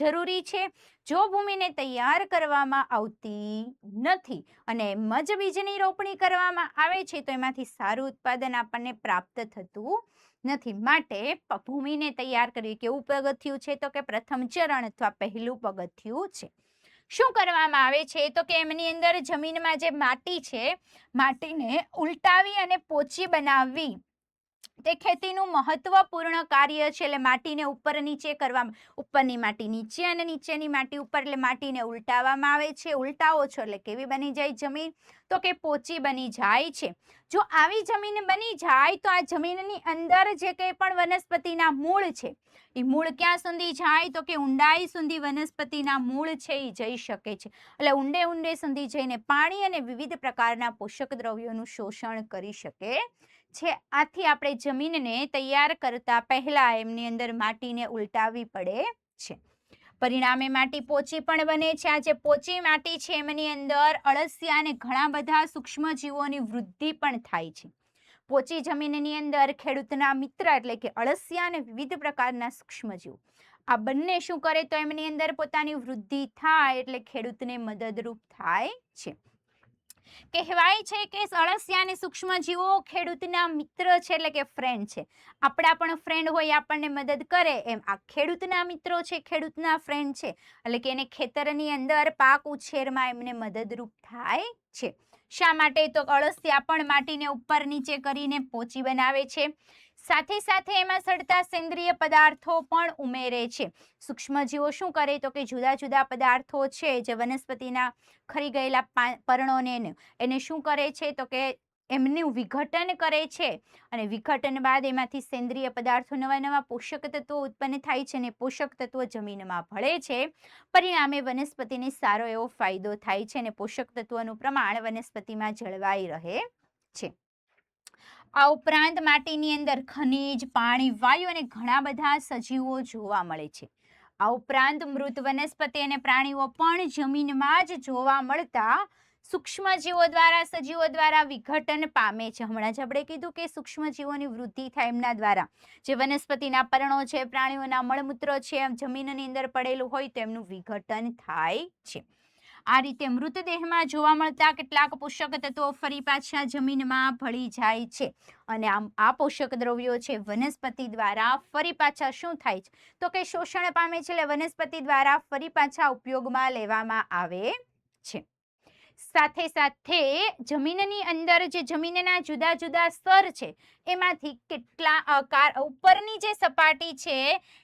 જરૂરી છે. જો ભૂમિને તૈયાર કરવામાં આવતી નથી અને એમ જ બીજની રોપણી કરવામાં આવે છે તો એમાંથી સારું ઉત્પાદન આપણને પ્રાપ્ત થતું નથી. માટે ભૂમિને તૈયાર કરવી કેવું પગથિયું છે તો કે પ્રથમ ચરણ અથવા પહેલું પગથિયું છે. શું કરવામાં આવે છે તો કે એમની અંદર જમીનમાં જે માટી છે, માટીને ઉલટાવી અને પોચી બનાવવી તે ખેતીનું મહત્વપૂર્ણ કાર્ય છે. એટલે માટીને ઉપર નીચે કરવામાં, ઉપરની માટી નીચે અને નીચેની માટી ઉપર, એટલે માટીને ઉલટાવવામાં આવે છે. ઉલટાવો છો એટલે કેવી બની જાય જમીન તો કે પોચી બની જાય છે. જો આવી જમીન બની જાય તો આ જમીનની અંદર જે કંઈ પણ વનસ્પતિના મૂળ છે એ મૂળ ક્યાં સુધી જાય તો કે ઊંડાઈ સુધી વનસ્પતિના મૂળ છે એ જઈ શકે છે. એટલે ઊંડે સુધી જઈને પાણી અને વિવિધ પ્રકારના પોષક દ્રવ્યોનું શોષણ કરી શકે છે. આથી આપણે જમીનને તૈયાર કરતા પહેલા એમની અંદર માટીને ઉલટાવવી પડે છે. પરિણામે માટી પોચી પણ બને છે. આ જે પોચી માટી છે એમની અંદર અળસિયા અને ઘણા બધા સૂક્ષ્મજીવોની વૃદ્ધિ પણ થાય છે. પોચી જમીનની અંદર ખેડૂતના મિત્ર એટલે કે અળસિયા અને વિવિધ પ્રકારના સૂક્ષ્મજીવો આ બંને શું કરે તો એમની અંદર પોતાની વૃદ્ધિ થાય એટલે ખેડૂતને મદદરૂપ થાય છે. કહેવાય છે કે અળસિયા અને સૂક્ષ્મજીવો ખેડૂતના મિત્ર છે એટલે કે ફ્રેન્ડ છે. આપણા પણ ફ્રેન્ડ હોય, આપણને મદદ કરે, એમ આ ખેડૂતના મિત્રો છે, ખેડૂતના ફ્રેન્ડ છે. એટલે કે એને ખેતરની અંદર પાક ઉછેરમાં એમને મદદરૂપ થાય છે. શા માટે તો અળસિયા પણ માટીને ઉપર નીચે કરીને પોચી બનાવે છે. સાથે સાથે એમાં સડતા સેન્દ્રિય પદાર્થો પણ ઉમેરે છે. સૂક્ષ્મજીવો શું કરે તો કે જુદા જુદા પદાર્થો છે જે વનસ્પતિના ખરી ગયેલા પર્ણોને એને શું કરે છે તો કે એમનું વિઘટન કરે છે. અને વિઘટન બાદ એમાંથી સેન્દ્રિય પદાર્થો, નવા નવા પોષક તત્વો ઉત્પન્ન થાય છે અને પોષક તત્વો જમીનમાં ભળે છે. પરિણામે વનસ્પતિને સારો એવો ફાયદો થાય છે અને પોષક તત્વોનું પ્રમાણ વનસ્પતિમાં જળવાઈ રહે છે. આ ઉપરાંત માટીની અંદર ખનિજ, પાણી, વાયુ અને ઘણા બધા સજીવો જોવા મળે છે. આ ઉપરાંત મૃત વનસ્પતિ અને પ્રાણીઓ પણ જમીનમાં જ જોવા મળતા સૂક્ષ્મજીવો દ્વારા, સજીવો દ્વારા વિઘટન પામે છે. હમણાં જ આપણે કીધું કે સૂક્ષ્મજીવોની વૃદ્ધિ થાય એમના દ્વારા. જે વનસ્પતિના પર્ણો છે, પ્રાણીઓના મળમૂત્રો છે, જમીનની અંદર પડેલું હોય તો એમનું વિઘટન થાય છે. આ રીતે મૃતદેહમાં જોવા મળતા કેટલાક પોષક તત્વો ફરી પાછા જમીનમાં ભળી જાય છે. અને આ પોષક દ્રવ્યો છે વનસ્પતિ દ્વારા ફરી પાછા શું થાય છે તો કે શોષણ પામે છે. એટલે વનસ્પતિ દ્વારા ફરી પાછા ઉપયોગમાં લેવામાં આવે છે. સાથે સાથે જમીનની અંદર જે જમીનના જુદા જુદા સ્તર છે એમાંથી ઉપરની જે સપાટી છે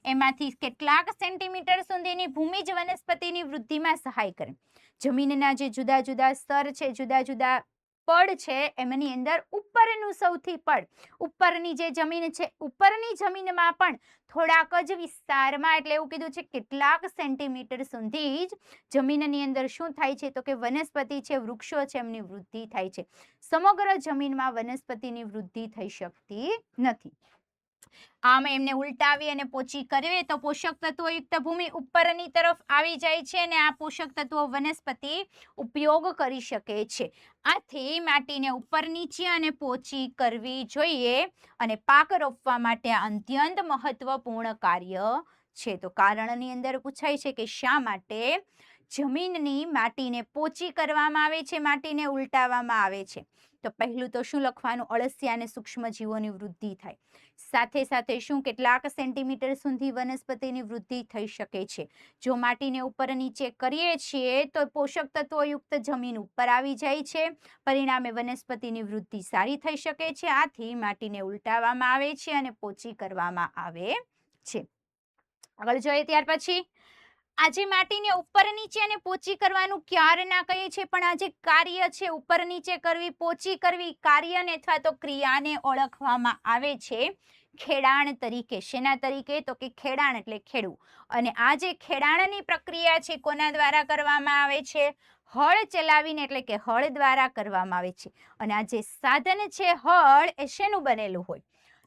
એમાંથી કેટલાક સેન્ટીમીટર સુધીની ભૂમિ જ વનસ્પતિની વૃદ્ધિમાં સહાય કરે. જમીનના જે જુદા જુદા સ્તર છે, જુદા જુદા પડ છે, એમની અંદર ઉપરનું સૌથી પડ, ઉપરની જે જમીન છે, ઉપરની જમીનમાં પણ થોડાક જ વિસ્તારમાં, એટલે એવું કીધું છે કેટલાક સેન્ટીમીટર સુધી જ જમીનની અંદર શું થાય છે તો કે વનસ્પતિ છે, વૃક્ષો છે, એમની વૃદ્ધિ થાય છે. સમગ્ર જમીનમાં વનસ્પતિની વૃદ્ધિ થઈ શકતી નથી. આમ એમને ઉલટાવી અને પોચી કરવે તો પોષક તત્વોયુક્ત ભૂમિ ઉપરની તરફ આવી જાય છે અને આ પોષક તત્વો વનસ્પતિ ઉપયોગ કરી શકે છે. આથી માટીને ઉપર નીચે અને પોચી કરવી જોઈએ અને પાક રોપવા માટે અત્યંત મહત્વપૂર્ણ કાર્ય છે. તો કારણની અંદર પૂછાય છે કે શા માટે જમીનની માટીને પોચી કરવામાં આવે છે, માટીને ઉલટાવવામાં આવે છે. તો પહેલું તો શું લખવાનું, અળસિયા અને સૂક્ષ્મજીવોની વૃદ્ધિ થાય. સાથે સાથે શું કેટલાક સેન્ટીમીટર સુધી વનસ્પતિની વૃદ્ધિ થઈ શકે છે. જો માટીને ઉપર નીચે કરીએ છીએ તો પોષક તત્વોયુક્ત જમીન ઉપર આવી જાય છે. પરિણામે વનસ્પતિની વૃદ્ધિ સારી થઈ શકે છે. આથી માટીને ઉલટાવવામાં આવે છે અને પોચી કરવામાં આવે છે. આગળ જોઈએ ત્યાર પછી આજે માટીને ઉપર નીચે અને પોચી કરવાનું ક્યારે ના કહીએ છીએ, પણ આ જે કાર્ય છે ઉપર નીચે કરવી, પોચી કરવી, કાર્યને અથવા તો ક્રિયાને ઓળખવામાં આવે છે ખેડાણ તરીકે. શેના તરીકે તો કે ખેડાણ એટલે ખેડવું. અને આ જે ખેડાણની પ્રક્રિયા છે કોના દ્વારા કરવામાં આવે છે, હળ ચલાવીને, એટલે કે હળ દ્વારા કરવામાં આવે છે. અને આ જે સાધન છે હળ એ શેનું બનેલું હોય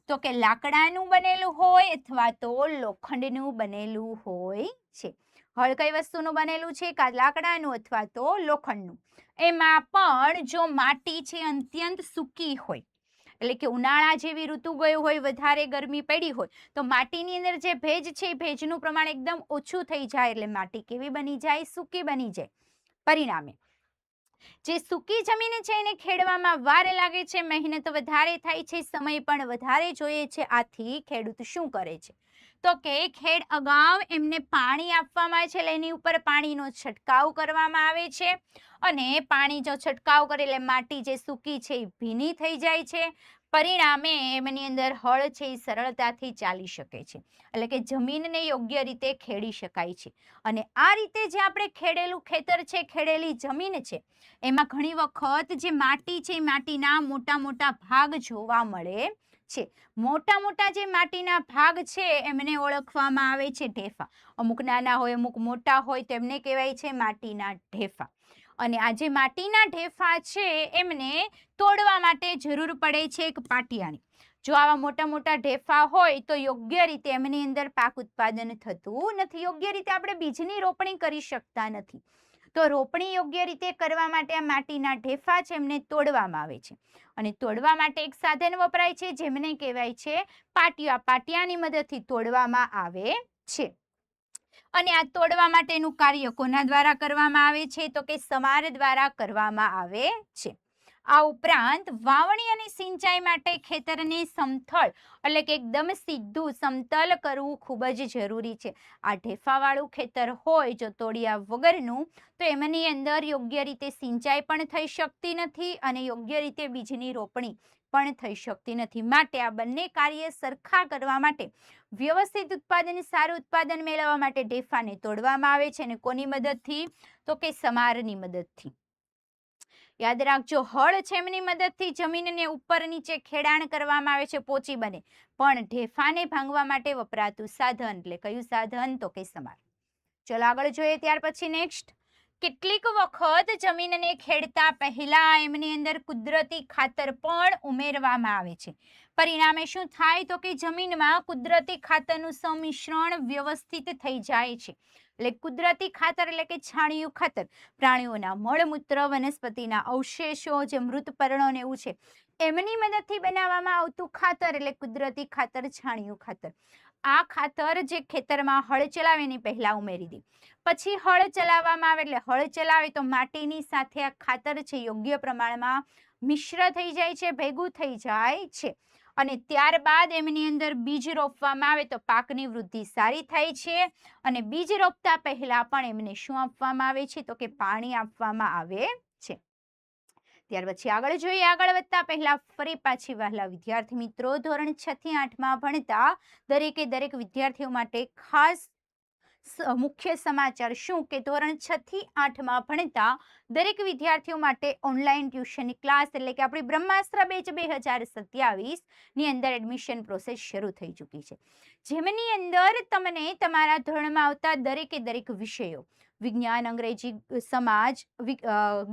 તો કે લાકડાનું બનેલું હોય અથવા તો લોખંડનું બનેલું હોય છે. હળ કઈ વસ્તુનું બનેલું છે? લાકડાનું અથવા તો લોખંડનું. એમાં પણ જો માટી છે અત્યંત સૂકી હોય, એટલે કે ઉનાળા જેવી ઋતુ ગયો હોય, વધારે ગરમી પડી હોય, તો માટીની અંદર જે ભેજ છે એ ભેજનું પ્રમાણ એકદમ ઓછું થઈ જાય, એટલે માટી કેવી બની જાય? સૂકી બની જાય. પરિણામે જે સૂકી જમીન છે એને ખેડવામાં વાર લાગે છે, મહેનત વધારે થાય છે, સમય પણ વધારે જોઈએ છે. આથી ખેડૂત શું કરે છે? તો કે ખેડ અગાઉ એમને પાણી આપવામાં આવે છે, એટલે એની ઉપર પાણીનો છંટકાવ કરવામાં આવે છે. અને પાણી જો છંટકાવ કરે એટલે માટી જે સૂકી છે એ ભીની થઈ જાય છે. પરિણામે એમની અંદર હળ છે એ સરળતાથી ચાલી શકે છે, એટલે કે જમીનને યોગ્ય રીતે ખેડી શકાય છે. અને આ રીતે જે આપણે ખેડેલું ખેતર છે, ખેડેલી જમીન છે, એમાં ઘણી વખત જે માટી છે માટીના મોટા મોટા ભાગ જોવા મળે છે. મોટા મોટા જે માટીના ભાગ છે એમને ઓળખવામાં આવે છે ઢેફા. અમુક નાના હોય, અમુક મોટા હોય, તેમને કહેવાય છે માટીના ઢેફા. અને આ જે માટીના ઢેફા છે એમને તોડવા માટે જરૂર પડે છે એક પાટિયાની. જો આવા મોટા મોટા ઢેફા હોય તો યોગ્ય રીતે એમની અંદર પાક ઉત્પાદન થતું નથી, યોગ્ય રીતે આપણે બીજની રોપણી કરી શકતા નથી. તો રોપણી યોગ્ય રીતે કરવા માટે આ માટીના ઢેફા છે એમને તોડવામાં આવે છે. અને તોડવા માટે એક સાધન વપરાય છે જેમને કહેવાય છે પાટિયા. પાટિયાની મદદથી તોડવામાં આવે છે. અને આ તોડવા માટેનું કાર્ય કોના દ્વારા કરવામાં આવે છે? તો કે સમાર દ્વારા કરવામાં આવે છે. આ ઉપરાંત વાવણી અને સિંચાઈ માટે ખેતરને સમથળ, એટલે કે એકદમ સીધું સમતલ કરવું ખૂબ જ જરૂરી છે. આ ઢેફાવાળું ખેતર હોય જો તોડ્યા વગરનું, તો એમની અંદર યોગ્ય રીતે સિંચાઈ પણ થઈ શકતી નથી અને યોગ્ય રીતે બીજની રોપણી પણ થઈ શકતી નથી. માટે આ બંને કાર્ય સરખા કરવા માટે, વ્યવસ્થિત ઉત્પાદન, સારું ઉત્પાદન મેળવવા માટે ઢેફાને તોડવામાં આવે છે. અને કોની મદદથી? તો કે સમારની મદદથી. યાદ રાખજો, હળ છે એમની મદદથી જમીનને ઉપર નીચે ખેડાણ કરવામાં આવે છે, પોચી બને. પણ ઢેફાને ભાંગવા માટે વપરાતું સાધન, એટલે કયું સાધન? તો કે સમાર. ચલો આગળ જોઈએ. ત્યાર પછી નેક્સ્ટ, કેટલીક વખત જમીનને ખેડતા પહેલા એમની અંદર કુદરતી ખાતર પણ ઉમેરવામાં આવે છે. પરિણામે શું થાય? તો કે જમીનમાં કુદરતી ખાતરનું સંમિશ્રણ વ્યવસ્થિત થઈ જાય છે. એટલે કુદરતી ખાતર એટલે કે છાણિયું ખાતર, પ્રાણીઓના મળમૂત્ર, વનસ્પતિના અવશેષો, જે મૃત પર્ણો ને એવું છે, એમની મદદથી બનાવવામાં આવતું ખાતર એટલે કુદરતી ખાતર, છાણિયું ખાતર. આ ખાતર જે ખેતરમાં હળ ચલાવે એની પહેલા ઉમેરી દે. પછી હળ ચલાવવામાં આવે, એટલે હળ ચલાવે તો માટીની સાથે આ ખાતર છે યોગ્ય પ્રમાણમાં મિશ્ર થઈ જાય છે, ભેગું થઈ જાય છે. અને ત્યારબાદ એમની અંદર બીજ રોપવામાં આવે તો પાકની વૃદ્ધિ સારી થાય છે. અને બીજ રોપતા પહેલા પણ એમને શું આપવામાં આવે છે? તો કે પાણી આપવામાં આવે છે. ત્યાર પછી આગળ જોઈએ. આગળ વધતા પહેલા ફરી પાછી વહાલા વિદ્યાર્થી મિત્રો, ધોરણ 6 થી 8માં ભણતા દરેકે દરેક વિદ્યાર્થીઓ માટે ખાસ મુખ્ય સમાચાર. શું કે ધોરણ 6 થી 8માં ભણતા દરેક વિદ્યાર્થીઓ માટે ઓનલાઈન ટ્યુશન ક્લાસ, એટલે કે આપણી બ્રહ્માસ્ત્ર બેચ 2027 ની અંદર એડમિશન પ્રોસેસ શરૂ થઈ ચૂકી છે. જેમની અંદર તમને તમારા ધોરણમાં આવતા દરેકે દરેક વિષયો, વિજ્ઞાન, અંગ્રેજી, સમાજ,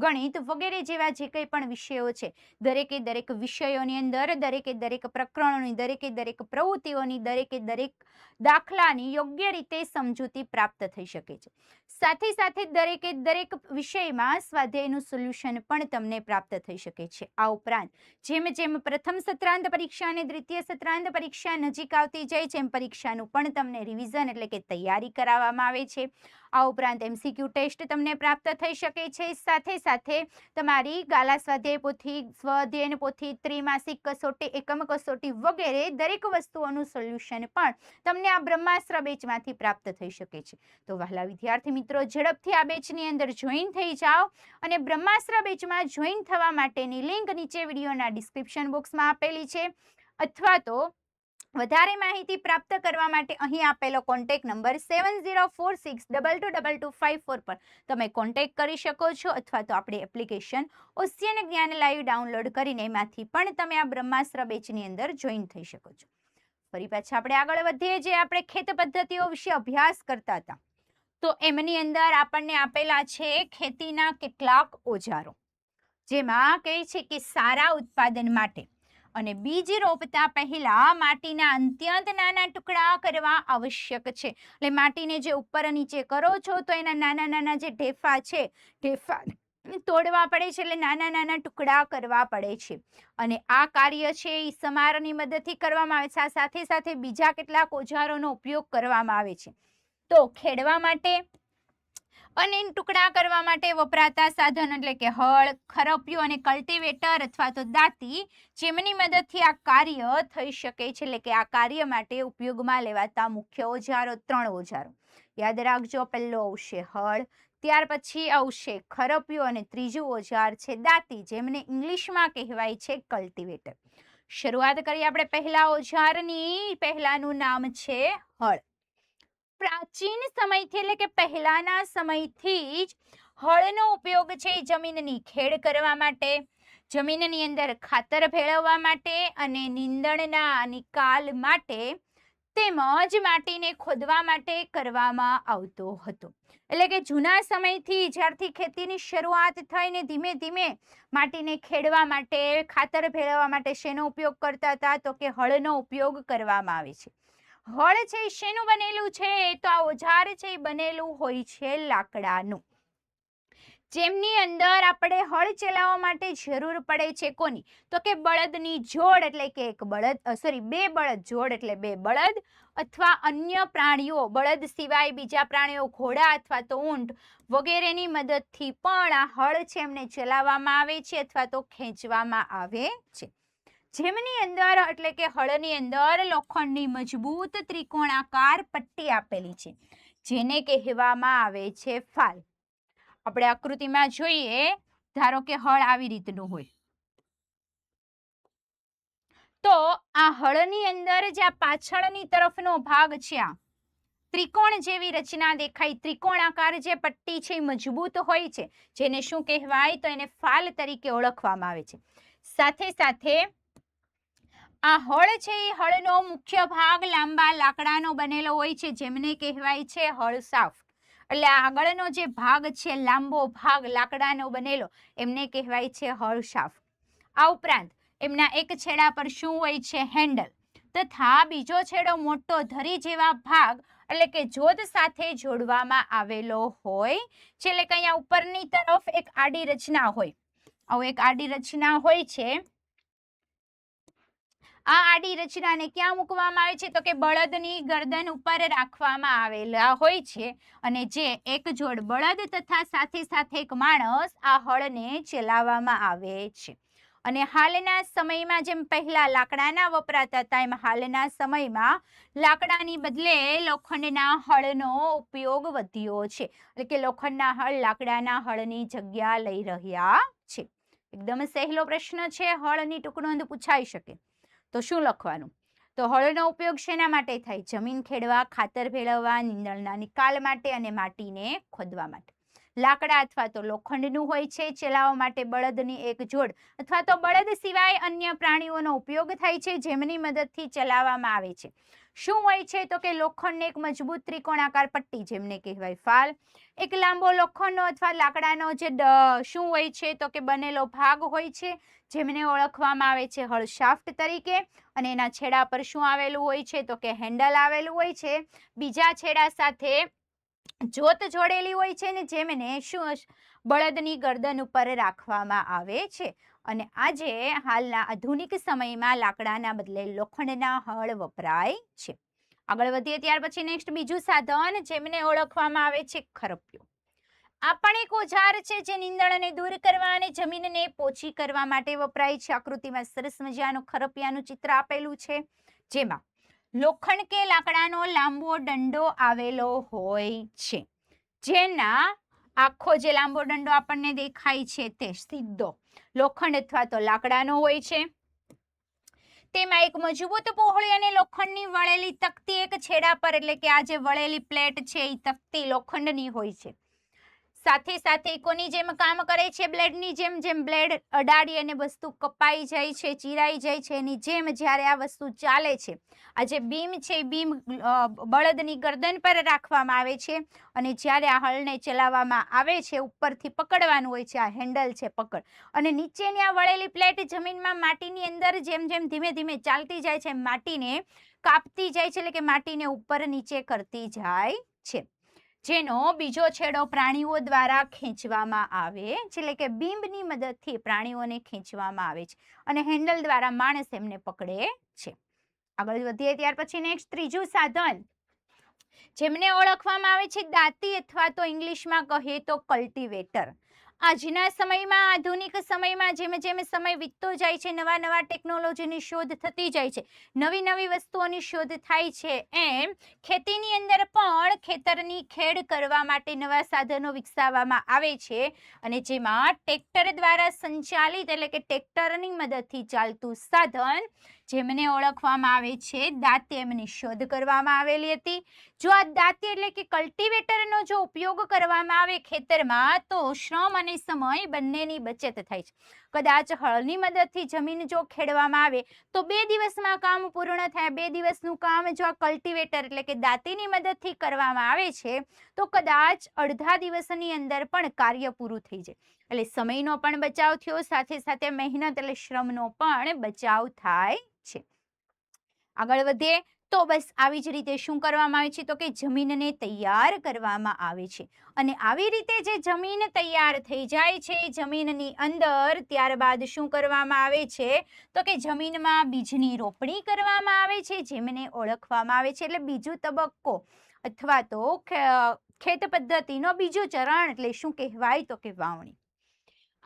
ગણિત વગેરે જેવા જે કંઈ પણ વિષયો છે, દરેકે દરેક વિષયોની અંદર દરેકે દરેક પ્રકરણોની, દરેકે દરેક પ્રવૃત્તિઓની, દરેકે દરેક દાખલાની યોગ્ય રીતે સમજૂતી પ્રાપ્ત થઈ શકે છે. સાથે સાથે દરેકે દરેક વિષયમાં સ્વાધ્યાયનું સોલ્યુશન પણ તમને પ્રાપ્ત થઈ શકે છે. આ ઉપરાંત જેમ જેમ પ્રથમ સત્રાંત પરીક્ષા અને દ્વિતીય સત્રાંત પરીક્ષા નજીક આવતી જાય છે, એમ પરીક્ષાનું પણ તમને રિવિઝન એટલે કે તૈયારી કરાવવામાં આવે છે. આ ઉપરાંત MCQ ટેસ્ટ તમને પ્રાપ્ત થઈ શકે છે. સાથે સાથે તમારી ગાલા સ્વાધ્યાય પોથી, સ્વઅધ્યયન પોથી, ત્રિમાસિક કસોટી, એકમ કસોટી વગેરે દરેક વસ્તુઓનું સોલ્યુશન પણ તમને આ બ્રહ્માસ્ત્ર બેચમાંથી પ્રાપ્ત થઈ શકે છે. તો વહાલા વિદ્યાર્થી મિત્રો, ઝડપથી આ બેચની અંદર જોઈન થઈ જાઓ. અને બ્રહ્માસ્ત્ર બેચમાં જોઈન થવા માટેની લિંક નીચે વિડીયોના ડિસ્ક્રિપ્શન બોક્સમાં આપેલી છે, અથવા તો વધારે માહિતી પ્રાપ્ત કરવા માટે અહીં આપેલો કોન્ટેક્ટ નંબર 7046222254 પર તમે કોન્ટેક્ટ કરી શકો છો. અથવા તો આપણી એપ્લિકેશન ઓશિયન જ્ઞાન લાઈવ ડાઉનલોડ કરીને એમાંથી પણ તમે આ બ્રહ્માસ્ત્ર બેચની અંદર જોઈન થઈ શકો છો. ફરી પાછા આપણે આગળ વધીએ. જે આપણે ખેત પદ્ધતિઓ વિશે અભ્યાસ કરતા હતા, તો એમની અંદર આપણને આપેલા છે ખેતીના કેટલાક ઓજારો, જેમાં કહે છે કે સારા ઉત્પાદન માટે અને બીજ રોપતા પહેલા માટીના અત્યંત નાના ટુકડા કરવા આવશ્યક છે. એટલે માટીને જે ઉપર નીચે કરો છો તો એના નાના નાના જે ઢેફા છે, ઢેફા તોડવા પડે છે, એટલે નાના નાના ટુકડા કરવા પડે છે. અને આ કાર્ય છે એ સમારની મદદથી કરવામાં આવે છે. આ સાથે સાથે બીજા કેટલાક ઓજારોનો ઉપયોગ કરવામાં આવે છે. તો ખેડવા માટે અને ટુકડા કરવા માટે વપરાતા સાધનો એટલે કે હળ, ખરપિયું અને કલ્ટિવેટર અથવા તો દાંતી, જેમની મદદથી આ કાર્ય થઈ શકે છે. એટલે કે આ કાર્ય માટે ઉપયોગમાં લેવાતા મુખ્ય ઓજારો 3 ઓજારો યાદ રાખજો. પહેલો આવશે હળ, ત્યાર પછી આવશે ખરપિયું અને ત્રીજું ઓજાર છે દાંતી, જેમને ઇંગ્લિશમાં કહેવાય છે કલ્ટિવેટર. શરૂઆત કરીએ આપણે પહેલા ઓજારની. પહેલાનું નામ છે હળ. પ્રાચીન સમયથી એટલે કે પહેલાના સમયથી જ હળનો ઉપયોગ છે જમીનની ખેડ કરવા માટે, જમીનની અંદર ખાતર ભેળવવા માટે અને નીંદણના નિકાલ માટે તેમજ માટીને ખોદવા માટે કરવામાં આવતો હતો. એટલે કે જૂના સમયથી જ્યારથી ખેતીની શરૂઆત થઈને ધીમે ધીમે માટીને ખેડવા માટે, ખાતર ભેળવવા માટે શેનો ઉપયોગ કરતા હતા? તો કે હળનો ઉપયોગ કરવામાં આવે છે. હળ છે શેનું બનેલું છે? તો આ ઓજાર છે એ બનેલું હોય છે લાકડાનું, જેમની અંદર આપણે હળ ચલાવવા માટે જરૂર પડે છે કોની? તો કે બળદની જોડ, એટલે કે બે બળદ જોડ એટલે 2 બળદ અથવા અન્ય પ્રાણીઓ, બળદ સિવાય બીજા પ્રાણીઓ ઘોડા અથવા તો ઊંટ વગેરેની મદદથી પણ આ હળ છે એમને ચલાવવામાં આવે છે અથવા તો ખેંચવામાં આવે છે. જેમની અંદર એટલે કે હળની અંદર લોખંડની મજબૂત ત્રિકોણાકાર પટ્ટી આપેલી છે, જેને કહેવામાં આવે છે ફાલ. આપણે આકૃતિમાં જોઈએ, ધારો કે હળ આવી રીતનું હોય, તો આ હળની અંદર જે આ પાછળની તરફનો ભાગ છે, આ ત્રિકોણ જેવી રચના દેખાય, ત્રિકોણાકાર જે પટ્ટી છે એ મજબૂત હોય છે, જેને શું કહેવાય? તો એને ફાલ તરીકે ઓળખવામાં આવે છે. સાથે સાથે આ હળ છે એ હળનો મુખ્ય ભાગ લાંબા લાકડાનો બનેલો હોય છે, જેમને કહેવાય છે હળ શાફ્ટ. એટલે આગળનો જે ભાગ છે લાંબો ભાગ લાકડાનો બનેલો, એમને કહેવાય છે હળ શાફ્ટ. આ ઉપરાંત એમના એક છેડા પર શું હોય છે? હેન્ડલ, તથા બીજો છેડો મોટો ધરી જેવા ભાગ એટલે કે જોત સાથે જોડવામાં આવેલો હોય છે. એટલે કે અહીંયા ઉપરની તરફ એક આડી રચના હોય, આવું એક આડી રચના હોય છે. આ આડી રચનાને ક્યાં મૂકવામાં આવે છે? તો કે બળદની ગરદન ઉપર રાખવામાં આવેલા હોય છે. અને જે એક જોડ બળદ તથા સાથે સાથે એક માણસ આ હળને ચલાવવામાં આવે છે. અને હાલના સમયમાં જેમ પહેલા લાકડાના વપરાતા હતા, એમ હાલના સમયમાં લાકડાની બદલે લોખંડના હળનો ઉપયોગ વધ્યો છે. એટલે કે લોખંડના હળ લાકડાના હળની જગ્યા લઈ રહ્યા છે. એકદમ સહેલો પ્રશ્ન છે, હળની ટૂંકનોંધ પૂછાઈ શકે. તો શું લખવાનું? તો હળનો ઉપયોગ શેના માટે થાય? જમીન ખેડવા, ખાતર ભેળવવા, નીંદણના નિકાલ માટે અને માટીને ખોદવા માટે. લાકડા અથવા તો લોખંડનું હોય છે. ચલાવવા માટે બળદની એક જોડ અથવા તો બળદ સિવાય અન્ય પ્રાણીઓનો ઉપયોગ થાય છે, જેમની મદદથી ચલાવવામાં આવે છે. શું હોય છે? તો કે લોખંડની એક મજબૂત ત્રિકોણાકાર પટ્ટી, જેમને કહેવાય ફાલ. એક લાંબો લોખંડનો અથવા લાકડાનો જે શું હોય છે? તો કે બનેલો ભાગ હોય છે, જેમને ઓળખવામાં આવે છે હળ શાફ્ટ તરીકે. અને એના છેડા પર શું આવેલું હોય છે? તો કે હેન્ડલ આવેલું હોય છે. બીજા છેડા સાથે જોત જોડેલી હોય છે ને, જેમને શું બળદની ગરદન ઉપર રાખવામાં આવે છે. અને આજે હાલના આધુનિક સમયમાં લાકડાના બદલે લોખંડના હળ વપરાય છે. આગળ વધીએ ત્યાર પછી નેક્સ્ટ બીજું સાધન, જેમને ઓળખવામાં આવે છે ખરપિયું. આ પણ એક ઓજાર છે જે નીંદણને દૂર કરવા અને જમીનને પોચી કરવા માટે વપરાય છે. આકૃતિમાં સરસ મજાનું ખરપિયાનું ચિત્ર આપેલું છે, જેમાં લોખંડ કે લાકડાનો લાંબો દંડો આવેલો હોય છે, જેના આખો જે લાંબો દંડો આપણને દેખાય છે તે સીધો લોખંડ અથવા તો લાકડાનો હોય છે. તેમાં એક મજબૂત પહોળી અને લોખંડની વળેલી તકતી એક છેડા પર, એટલે કે આ જે વળેલી પ્લેટ છે એ તકતી લોખંડની હોય છે. સાથે સાથે કોની જેમ કામ કરે છે? બ્લેડની જેમ. જેમ બ્લેડ અડાડી અને વસ્તુ કપાઈ જાય છે, ચીરાઈ જાય છે, એની જેમ જ્યારે આ વસ્તુ ચાલે છે, આ જે બીમ છે એ બીમ બળદની ગરદન પર રાખવામાં આવે છે અને જ્યારે આ હળને ચલાવવામાં આવે છે, ઉપરથી પકડવાનું હોય છે, આ હેન્ડલ છે પકડ, અને નીચેની આ વળેલી પ્લેટ જમીનમાં માટીની અંદર જેમ જેમ ધીમે ધીમે ચાલતી જાય છે માટીને કાપતી જાય છે, એટલે કે માટીને ઉપર નીચે કરતી જાય છે, જેનો બીજો છેડો પ્રાણીઓ દ્વારા ખેંચવામાં આવે છે, એટલે કે બીમની મદદથી પ્રાણીઓને ખેંચવામાં આવે છે અને હેન્ડલ દ્વારા માણસ એમને પકડે છે. આગળ વધીએ ત્યાર પછી નેક્સ્ટ ત્રીજું સાધન જેમને ઓળખવામાં આવે છે દાંતી અથવા તો ઇંગ્લિશમાં કહીએ તો કલ્ટિવેટર. આજના સમયમાં, આધુનિક સમયમાં જેમ જેમ સમય વીતતો જાય છે, નવા નવા ટેકનોલોજીની શોધ થતી જાય છે, નવી નવી વસ્તુઓની શોધ થાય છે, એમ ખેતીની અંદર પણ ખેતરની ખેડ કરવા માટે નવા સાધનો વિકસાવવામાં આવે છે અને જેમાં ટ્રેક્ટર દ્વારા સંચાલિત એટલે કે ટ્રેક્ટરની મદદથી ચાલતું સાધન જેમને ઓળખવામાં આવે છે દાંતી, એમની શોધ કરવામાં આવેલી હતી. જો આ દાંતી એટલે કે કલ્ટિવેટરનો જો ઉપયોગ કરવામાં આવે ખેતરમાં તો શ્રમ અને સમય બંનેની બચત થાય છે. કદાચ હળની મદદથી જમીન જો ખેડવામાં આવે તો 2 દિવસમાં કામ પૂર્ણ થાય. 2 દિવસનું કામ જો આ કલ્ટિવેટર એટલે કે દાંતીની મદદથી કરવામાં આવે છે તો કદાચ અડધા દિવસની અંદર પણ કાર્ય પૂરું થઈ જાય. એટલે સમયનો પણ બચાવ થયો, સાથે સાથે મહેનત એટલે શ્રમનો પણ બચાવ થાય છે. આગળ વધીએ તો બસ આવી જ રીતે શું કરવામાં આવે છે તો કે જમીનને તૈયાર કરવામાં આવે છે અને આવી રીતે જે જમીન તૈયાર થઈ જાય છે જમીનની અંદર, ત્યારબાદ શું કરવામાં આવે છે તો કે જમીનમાં બીજની રોપણી કરવામાં આવે છે, જેમને ઓળખવામાં આવે છે એટલે બીજો તબક્કો અથવા તો ખેત પદ્ધતિનો બીજો ચરણ એટલે શું કહેવાય તો કે વાવણી.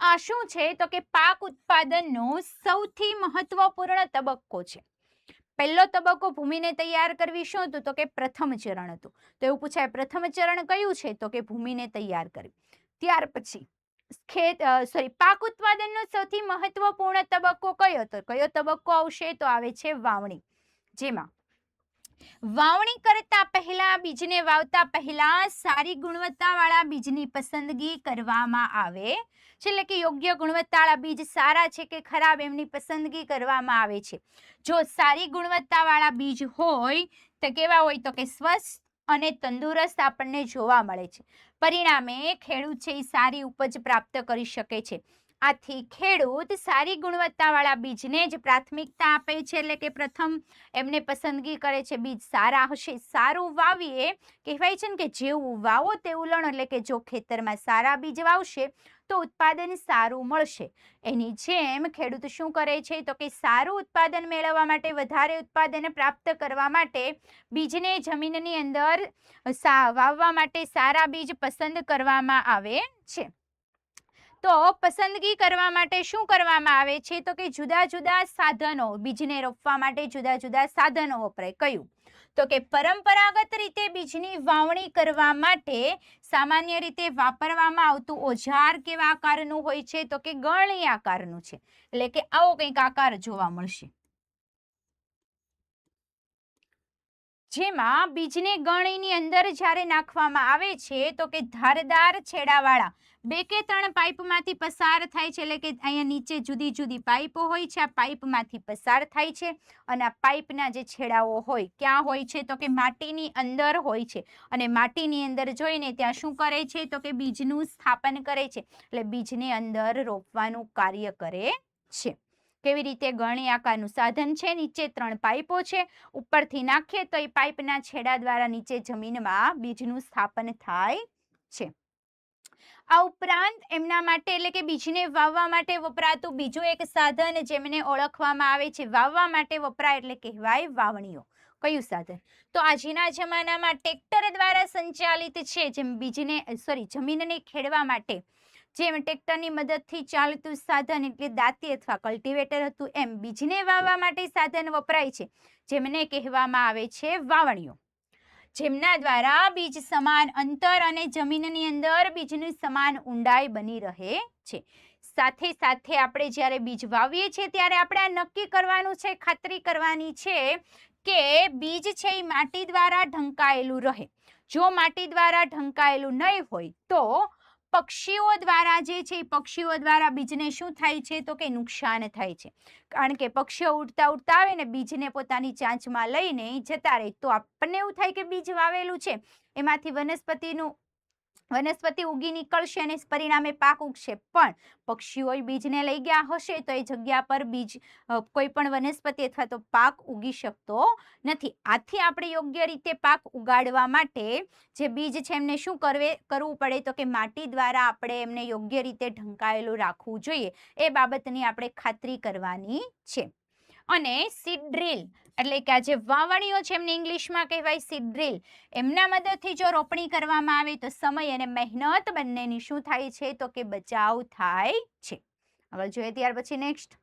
આ શું છે તો કે પાક ઉત્પાદનનો સૌથી મહત્વપૂર્ણ તબક્કો છે. પહેલો તબક્કો ભૂમિને તૈયાર કરવી શું હતું તો કે પ્રથમ ચરણ હતું. તો એવું પૂછાય પ્રથમ ચરણ કયું છે તો કે ભૂમિને તૈયાર કરવી. ત્યાર પછી પાક ઉત્પાદનનો સૌથી મહત્વપૂર્ણ તબક્કો કયો હતો? કયો તબક્કો આવશે તો આવે છે વાવણી. જેમાં વાવણી કરતા પહેલા, બીજને વાવતા પહેલા સારી ગુણવત્તાવાળા બીજની પસંદગી કરવામાં આવે છે, એટલે કે યોગ્ય ગુણવત્તાવાળા બીજ સારા છે કે ખરાબ એમની પસંદગી કરવામાં આવે છે. જો સારી ગુણવત્તાવાળા બીજ હોય તો કેવા હોય તો કે સ્વસ્થ અને તંદુરસ્ત આપણને જોવા મળે છે. પરિણામે ખેડૂત છે એ સારી ઉપજ પ્રાપ્ત કરી શકે છે. આથી ખેડૂત સારી ગુણવત્તાવાળા બીજને જ પ્રાથમિકતા આપે છે, એટલે કે પ્રથમ એમને પસંદગી કરે છે બીજ સારા હશે. સારું વાવીએ કહેવાય છે ને કે જેવું વાવો તેવું લણો, એટલે કે જો ખેતરમાં સારા બીજ વાવશે તો ઉત્પાદન સારું મળશે. એની જેમ ખેડૂત શું કરે છે તો કે સારું ઉત્પાદન મેળવવા માટે, વધારે ઉત્પાદન પ્રાપ્ત કરવા માટે બીજને જમીનની અંદર વાવવા માટે સારા બીજ પસંદ કરવામાં આવે છે. તો પસંદગી કરવા માટે શું કરવામાં આવે છે તો કે જુદા જુદા સાધનો, બીજને રોપવા માટે જુદા જુદા સાધનો વપરાય. કયું તો કે પરંપરાગત રીતે બીજની વાવણી કરવા માટે સામાન્ય રીતે વાપરવામાં આવતું ઓજાર કેવા આકારનું હોય છે તો કે ગળણી આકારનું છે, એટલે કે આવો કંઈક આકાર જોવા મળશે, જેમાં બીજને ગળણીની અંદર જ્યારે નાખવામાં આવે છે તો કે ધારદાર છેડાવાળા 2 કે 3 પાઇપમાંથી પસાર થાય છે, એટલે કે અહીંયા નીચે જુદી જુદી પાઇપો હોય છે, આ પાઇપમાંથી પસાર થાય છે અને આ પાઇપના જે છેડાઓ હોય ક્યાં હોય છે તો કે માટીની અંદર હોય છે અને માટીની અંદર જોઈને ત્યાં શું કરે છે તો કે બીજનું સ્થાપન કરે છે, એટલે બીજને અંદર રોપવાનું કાર્ય કરે છે. કેવી રીતે? ગળણી આકારનું સાધન છે, નીચે 3 પાઇપો છે, ઉપરથી નાખીએ તો એ પાઇપના છેડા દ્વારા નીચે જમીનમાં બીજનું સ્થાપન થાય છે. આ ઉપરાંત એમના માટે એટલે કે બીજને વાવવા માટે વપરાતું બીજું એક સાધન જેમને ઓળખવામાં આવે છે, વાવવા માટે વપરાય એટલે કહેવાય વાવણીઓ. કયું સાધન? તો આજના જમાનામાં ટ્રેક્ટર દ્વારા સંચાલિત છે. જેમ જમીનને ખેડવા માટે જેમ ટ્રેક્ટરની મદદથી ચાલતું સાધન એટલે દાંતી અથવા કલ્ટિવેટર હતું, એમ બીજને વાવવા માટે સાધન વપરાય છે, જેમને કહેવામાં આવે છે વાવણીઓ. જેમના દ્વારા બીજ સમાન અંતર અને જમીનની અંદર બીજની સમાન ઊંડાઈ બની રહે છે. સાથે સાથે આપણે જ્યારે બીજ વાવીએ છીએ ત્યારે આપણે આ નક્કી કરવાનું છે, ખાતરી કરવાની છે કે બીજ છે એ માટી દ્વારા ઢંકાયેલું રહે. જો માટી દ્વારા ઢંકાયેલું નહીં હોય તો પક્ષીઓ દ્વારા જે છે પક્ષીઓ દ્વારા બીજને શું થાય છે તો કે નુકસાન થાય છે, કારણ કે પક્ષીઓ ઉડતા ઉડતા આવે ને બીજને પોતાની ચાંચમાં લઈને જતા રહે તો આપણને એવું થાય કે બીજ વાવેલું છે એમાંથી વનસ્પતિ ઉગી નીકળશે અને પરિણામે પાક ઉગશે, પણ પક્ષીઓ બીજને લઈ ગયા હશે તો એ જગ્યા પર કોઈ પણ વનસ્પતિ અથવા તો પાક ઉગી શકતો નથી. આથી આપણે યોગ્ય રીતે પાક ઉગાડવા માટે જે બીજ છે એમને શું કરવું પડે તો કે માટી દ્વારા આપણે એમને યોગ્ય રીતે ઢંકાયેલું રાખવું જોઈએ, એ બાબતની આપણે ખાતરી કરવાની છે. અને સીડ ડ્રીલ એટલે કે આ જે વાવણીઓ છે એમને ઇંગ્લિશમાં કહેવાય સીડ ડ્રીલ, એમના મદદથી જો રોપણી કરવામાં આવે તો સમય અને મહેનત બંનેની શું થાય છે તો કે બચાવ થાય છે. આગળ જોઈએ ત્યાર પછી નેક્સ્ટ.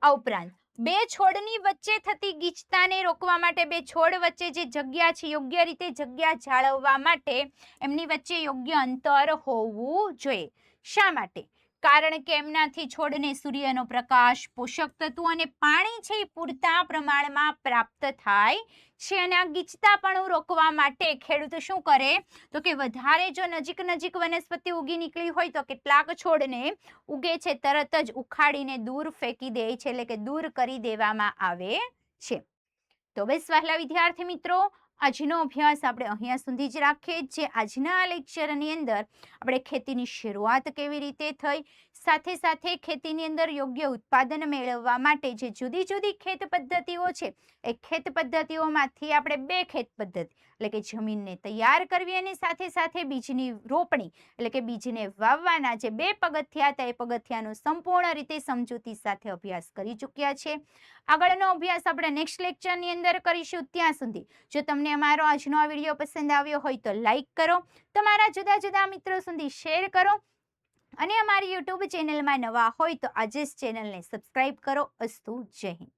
આ ઉપરાંત બે છોડની વચ્ચે થતી ગીચતાને રોકવા માટે બે છોડ વચ્ચે જે જગ્યા છે યોગ્ય રીતે જગ્યા જાળવવા માટે એમની વચ્ચે યોગ્ય અંતર હોવું જોઈએ. શા માટે? કારણ કે એમનાથી છોડને સૂર્યનો પ્રકાશ, પોષક તત્વો અને પાણી છે એ પૂરતા પ્રમાણમાં પ્રાપ્ત થાય છે. અને આ ગીચતાપણું રોકવા માટે ખેડૂતો શું કરે તો કે વધારે જો નજીક વનસ્પતિ ઉગી નીકળી હોય તો કેટલાક છોડને ઉગે છે તરત જ ઉખાડીને દૂર ફેંકી દે છે, એટલે કે દૂર કરી દેવામાં આવે છે. તો બસ વહાલા વિદ્યાર્થી મિત્રો, આજનો અભ્યાસ આપણે અહીંયા સુધી જ રાખીએ. જે આજના લેક્ચરની અંદર આપણે ખેતીની શરૂઆત કેવી રીતે થઈ, સાથે સાથે ખેતીની અંદર યોગ્ય ઉત્પાદન મેળવવા માટે જે જુદી જુદી ખેત પદ્ધતિઓ છે એ ખેત પદ્ધતિઓમાંથી આપણે બે ખેત પદ્ધતિ એટલે કે જમીનને તૈયાર કરવી અને સાથે સાથે બીજની રોપણી એટલે કે બીજને વાવવાના જે બે પગથિયા હતા એ પગથિયાનો સંપૂર્ણ રીતે સમજૂતી સાથે અભ્યાસ કરી ચૂક્યા છે. આગળનો અભ્યાસ આપણે નેક્સ્ટ લેક્ચરની અંદર કરીશું. ત્યાં સુધી જો તમને અમારો આજનો આ વિડીયો પસંદ આવ્યો હોય તો લાઈક કરો, તમારા જુદા જુદા મિત્રો સુધી શેર કરો અને અમારી યુટ્યુબ ચેનલમાં નવા હોય તો આજે જ ચેનલને સબસ્ક્રાઇબ કરો. અસ્તુ. જય હિન્દ.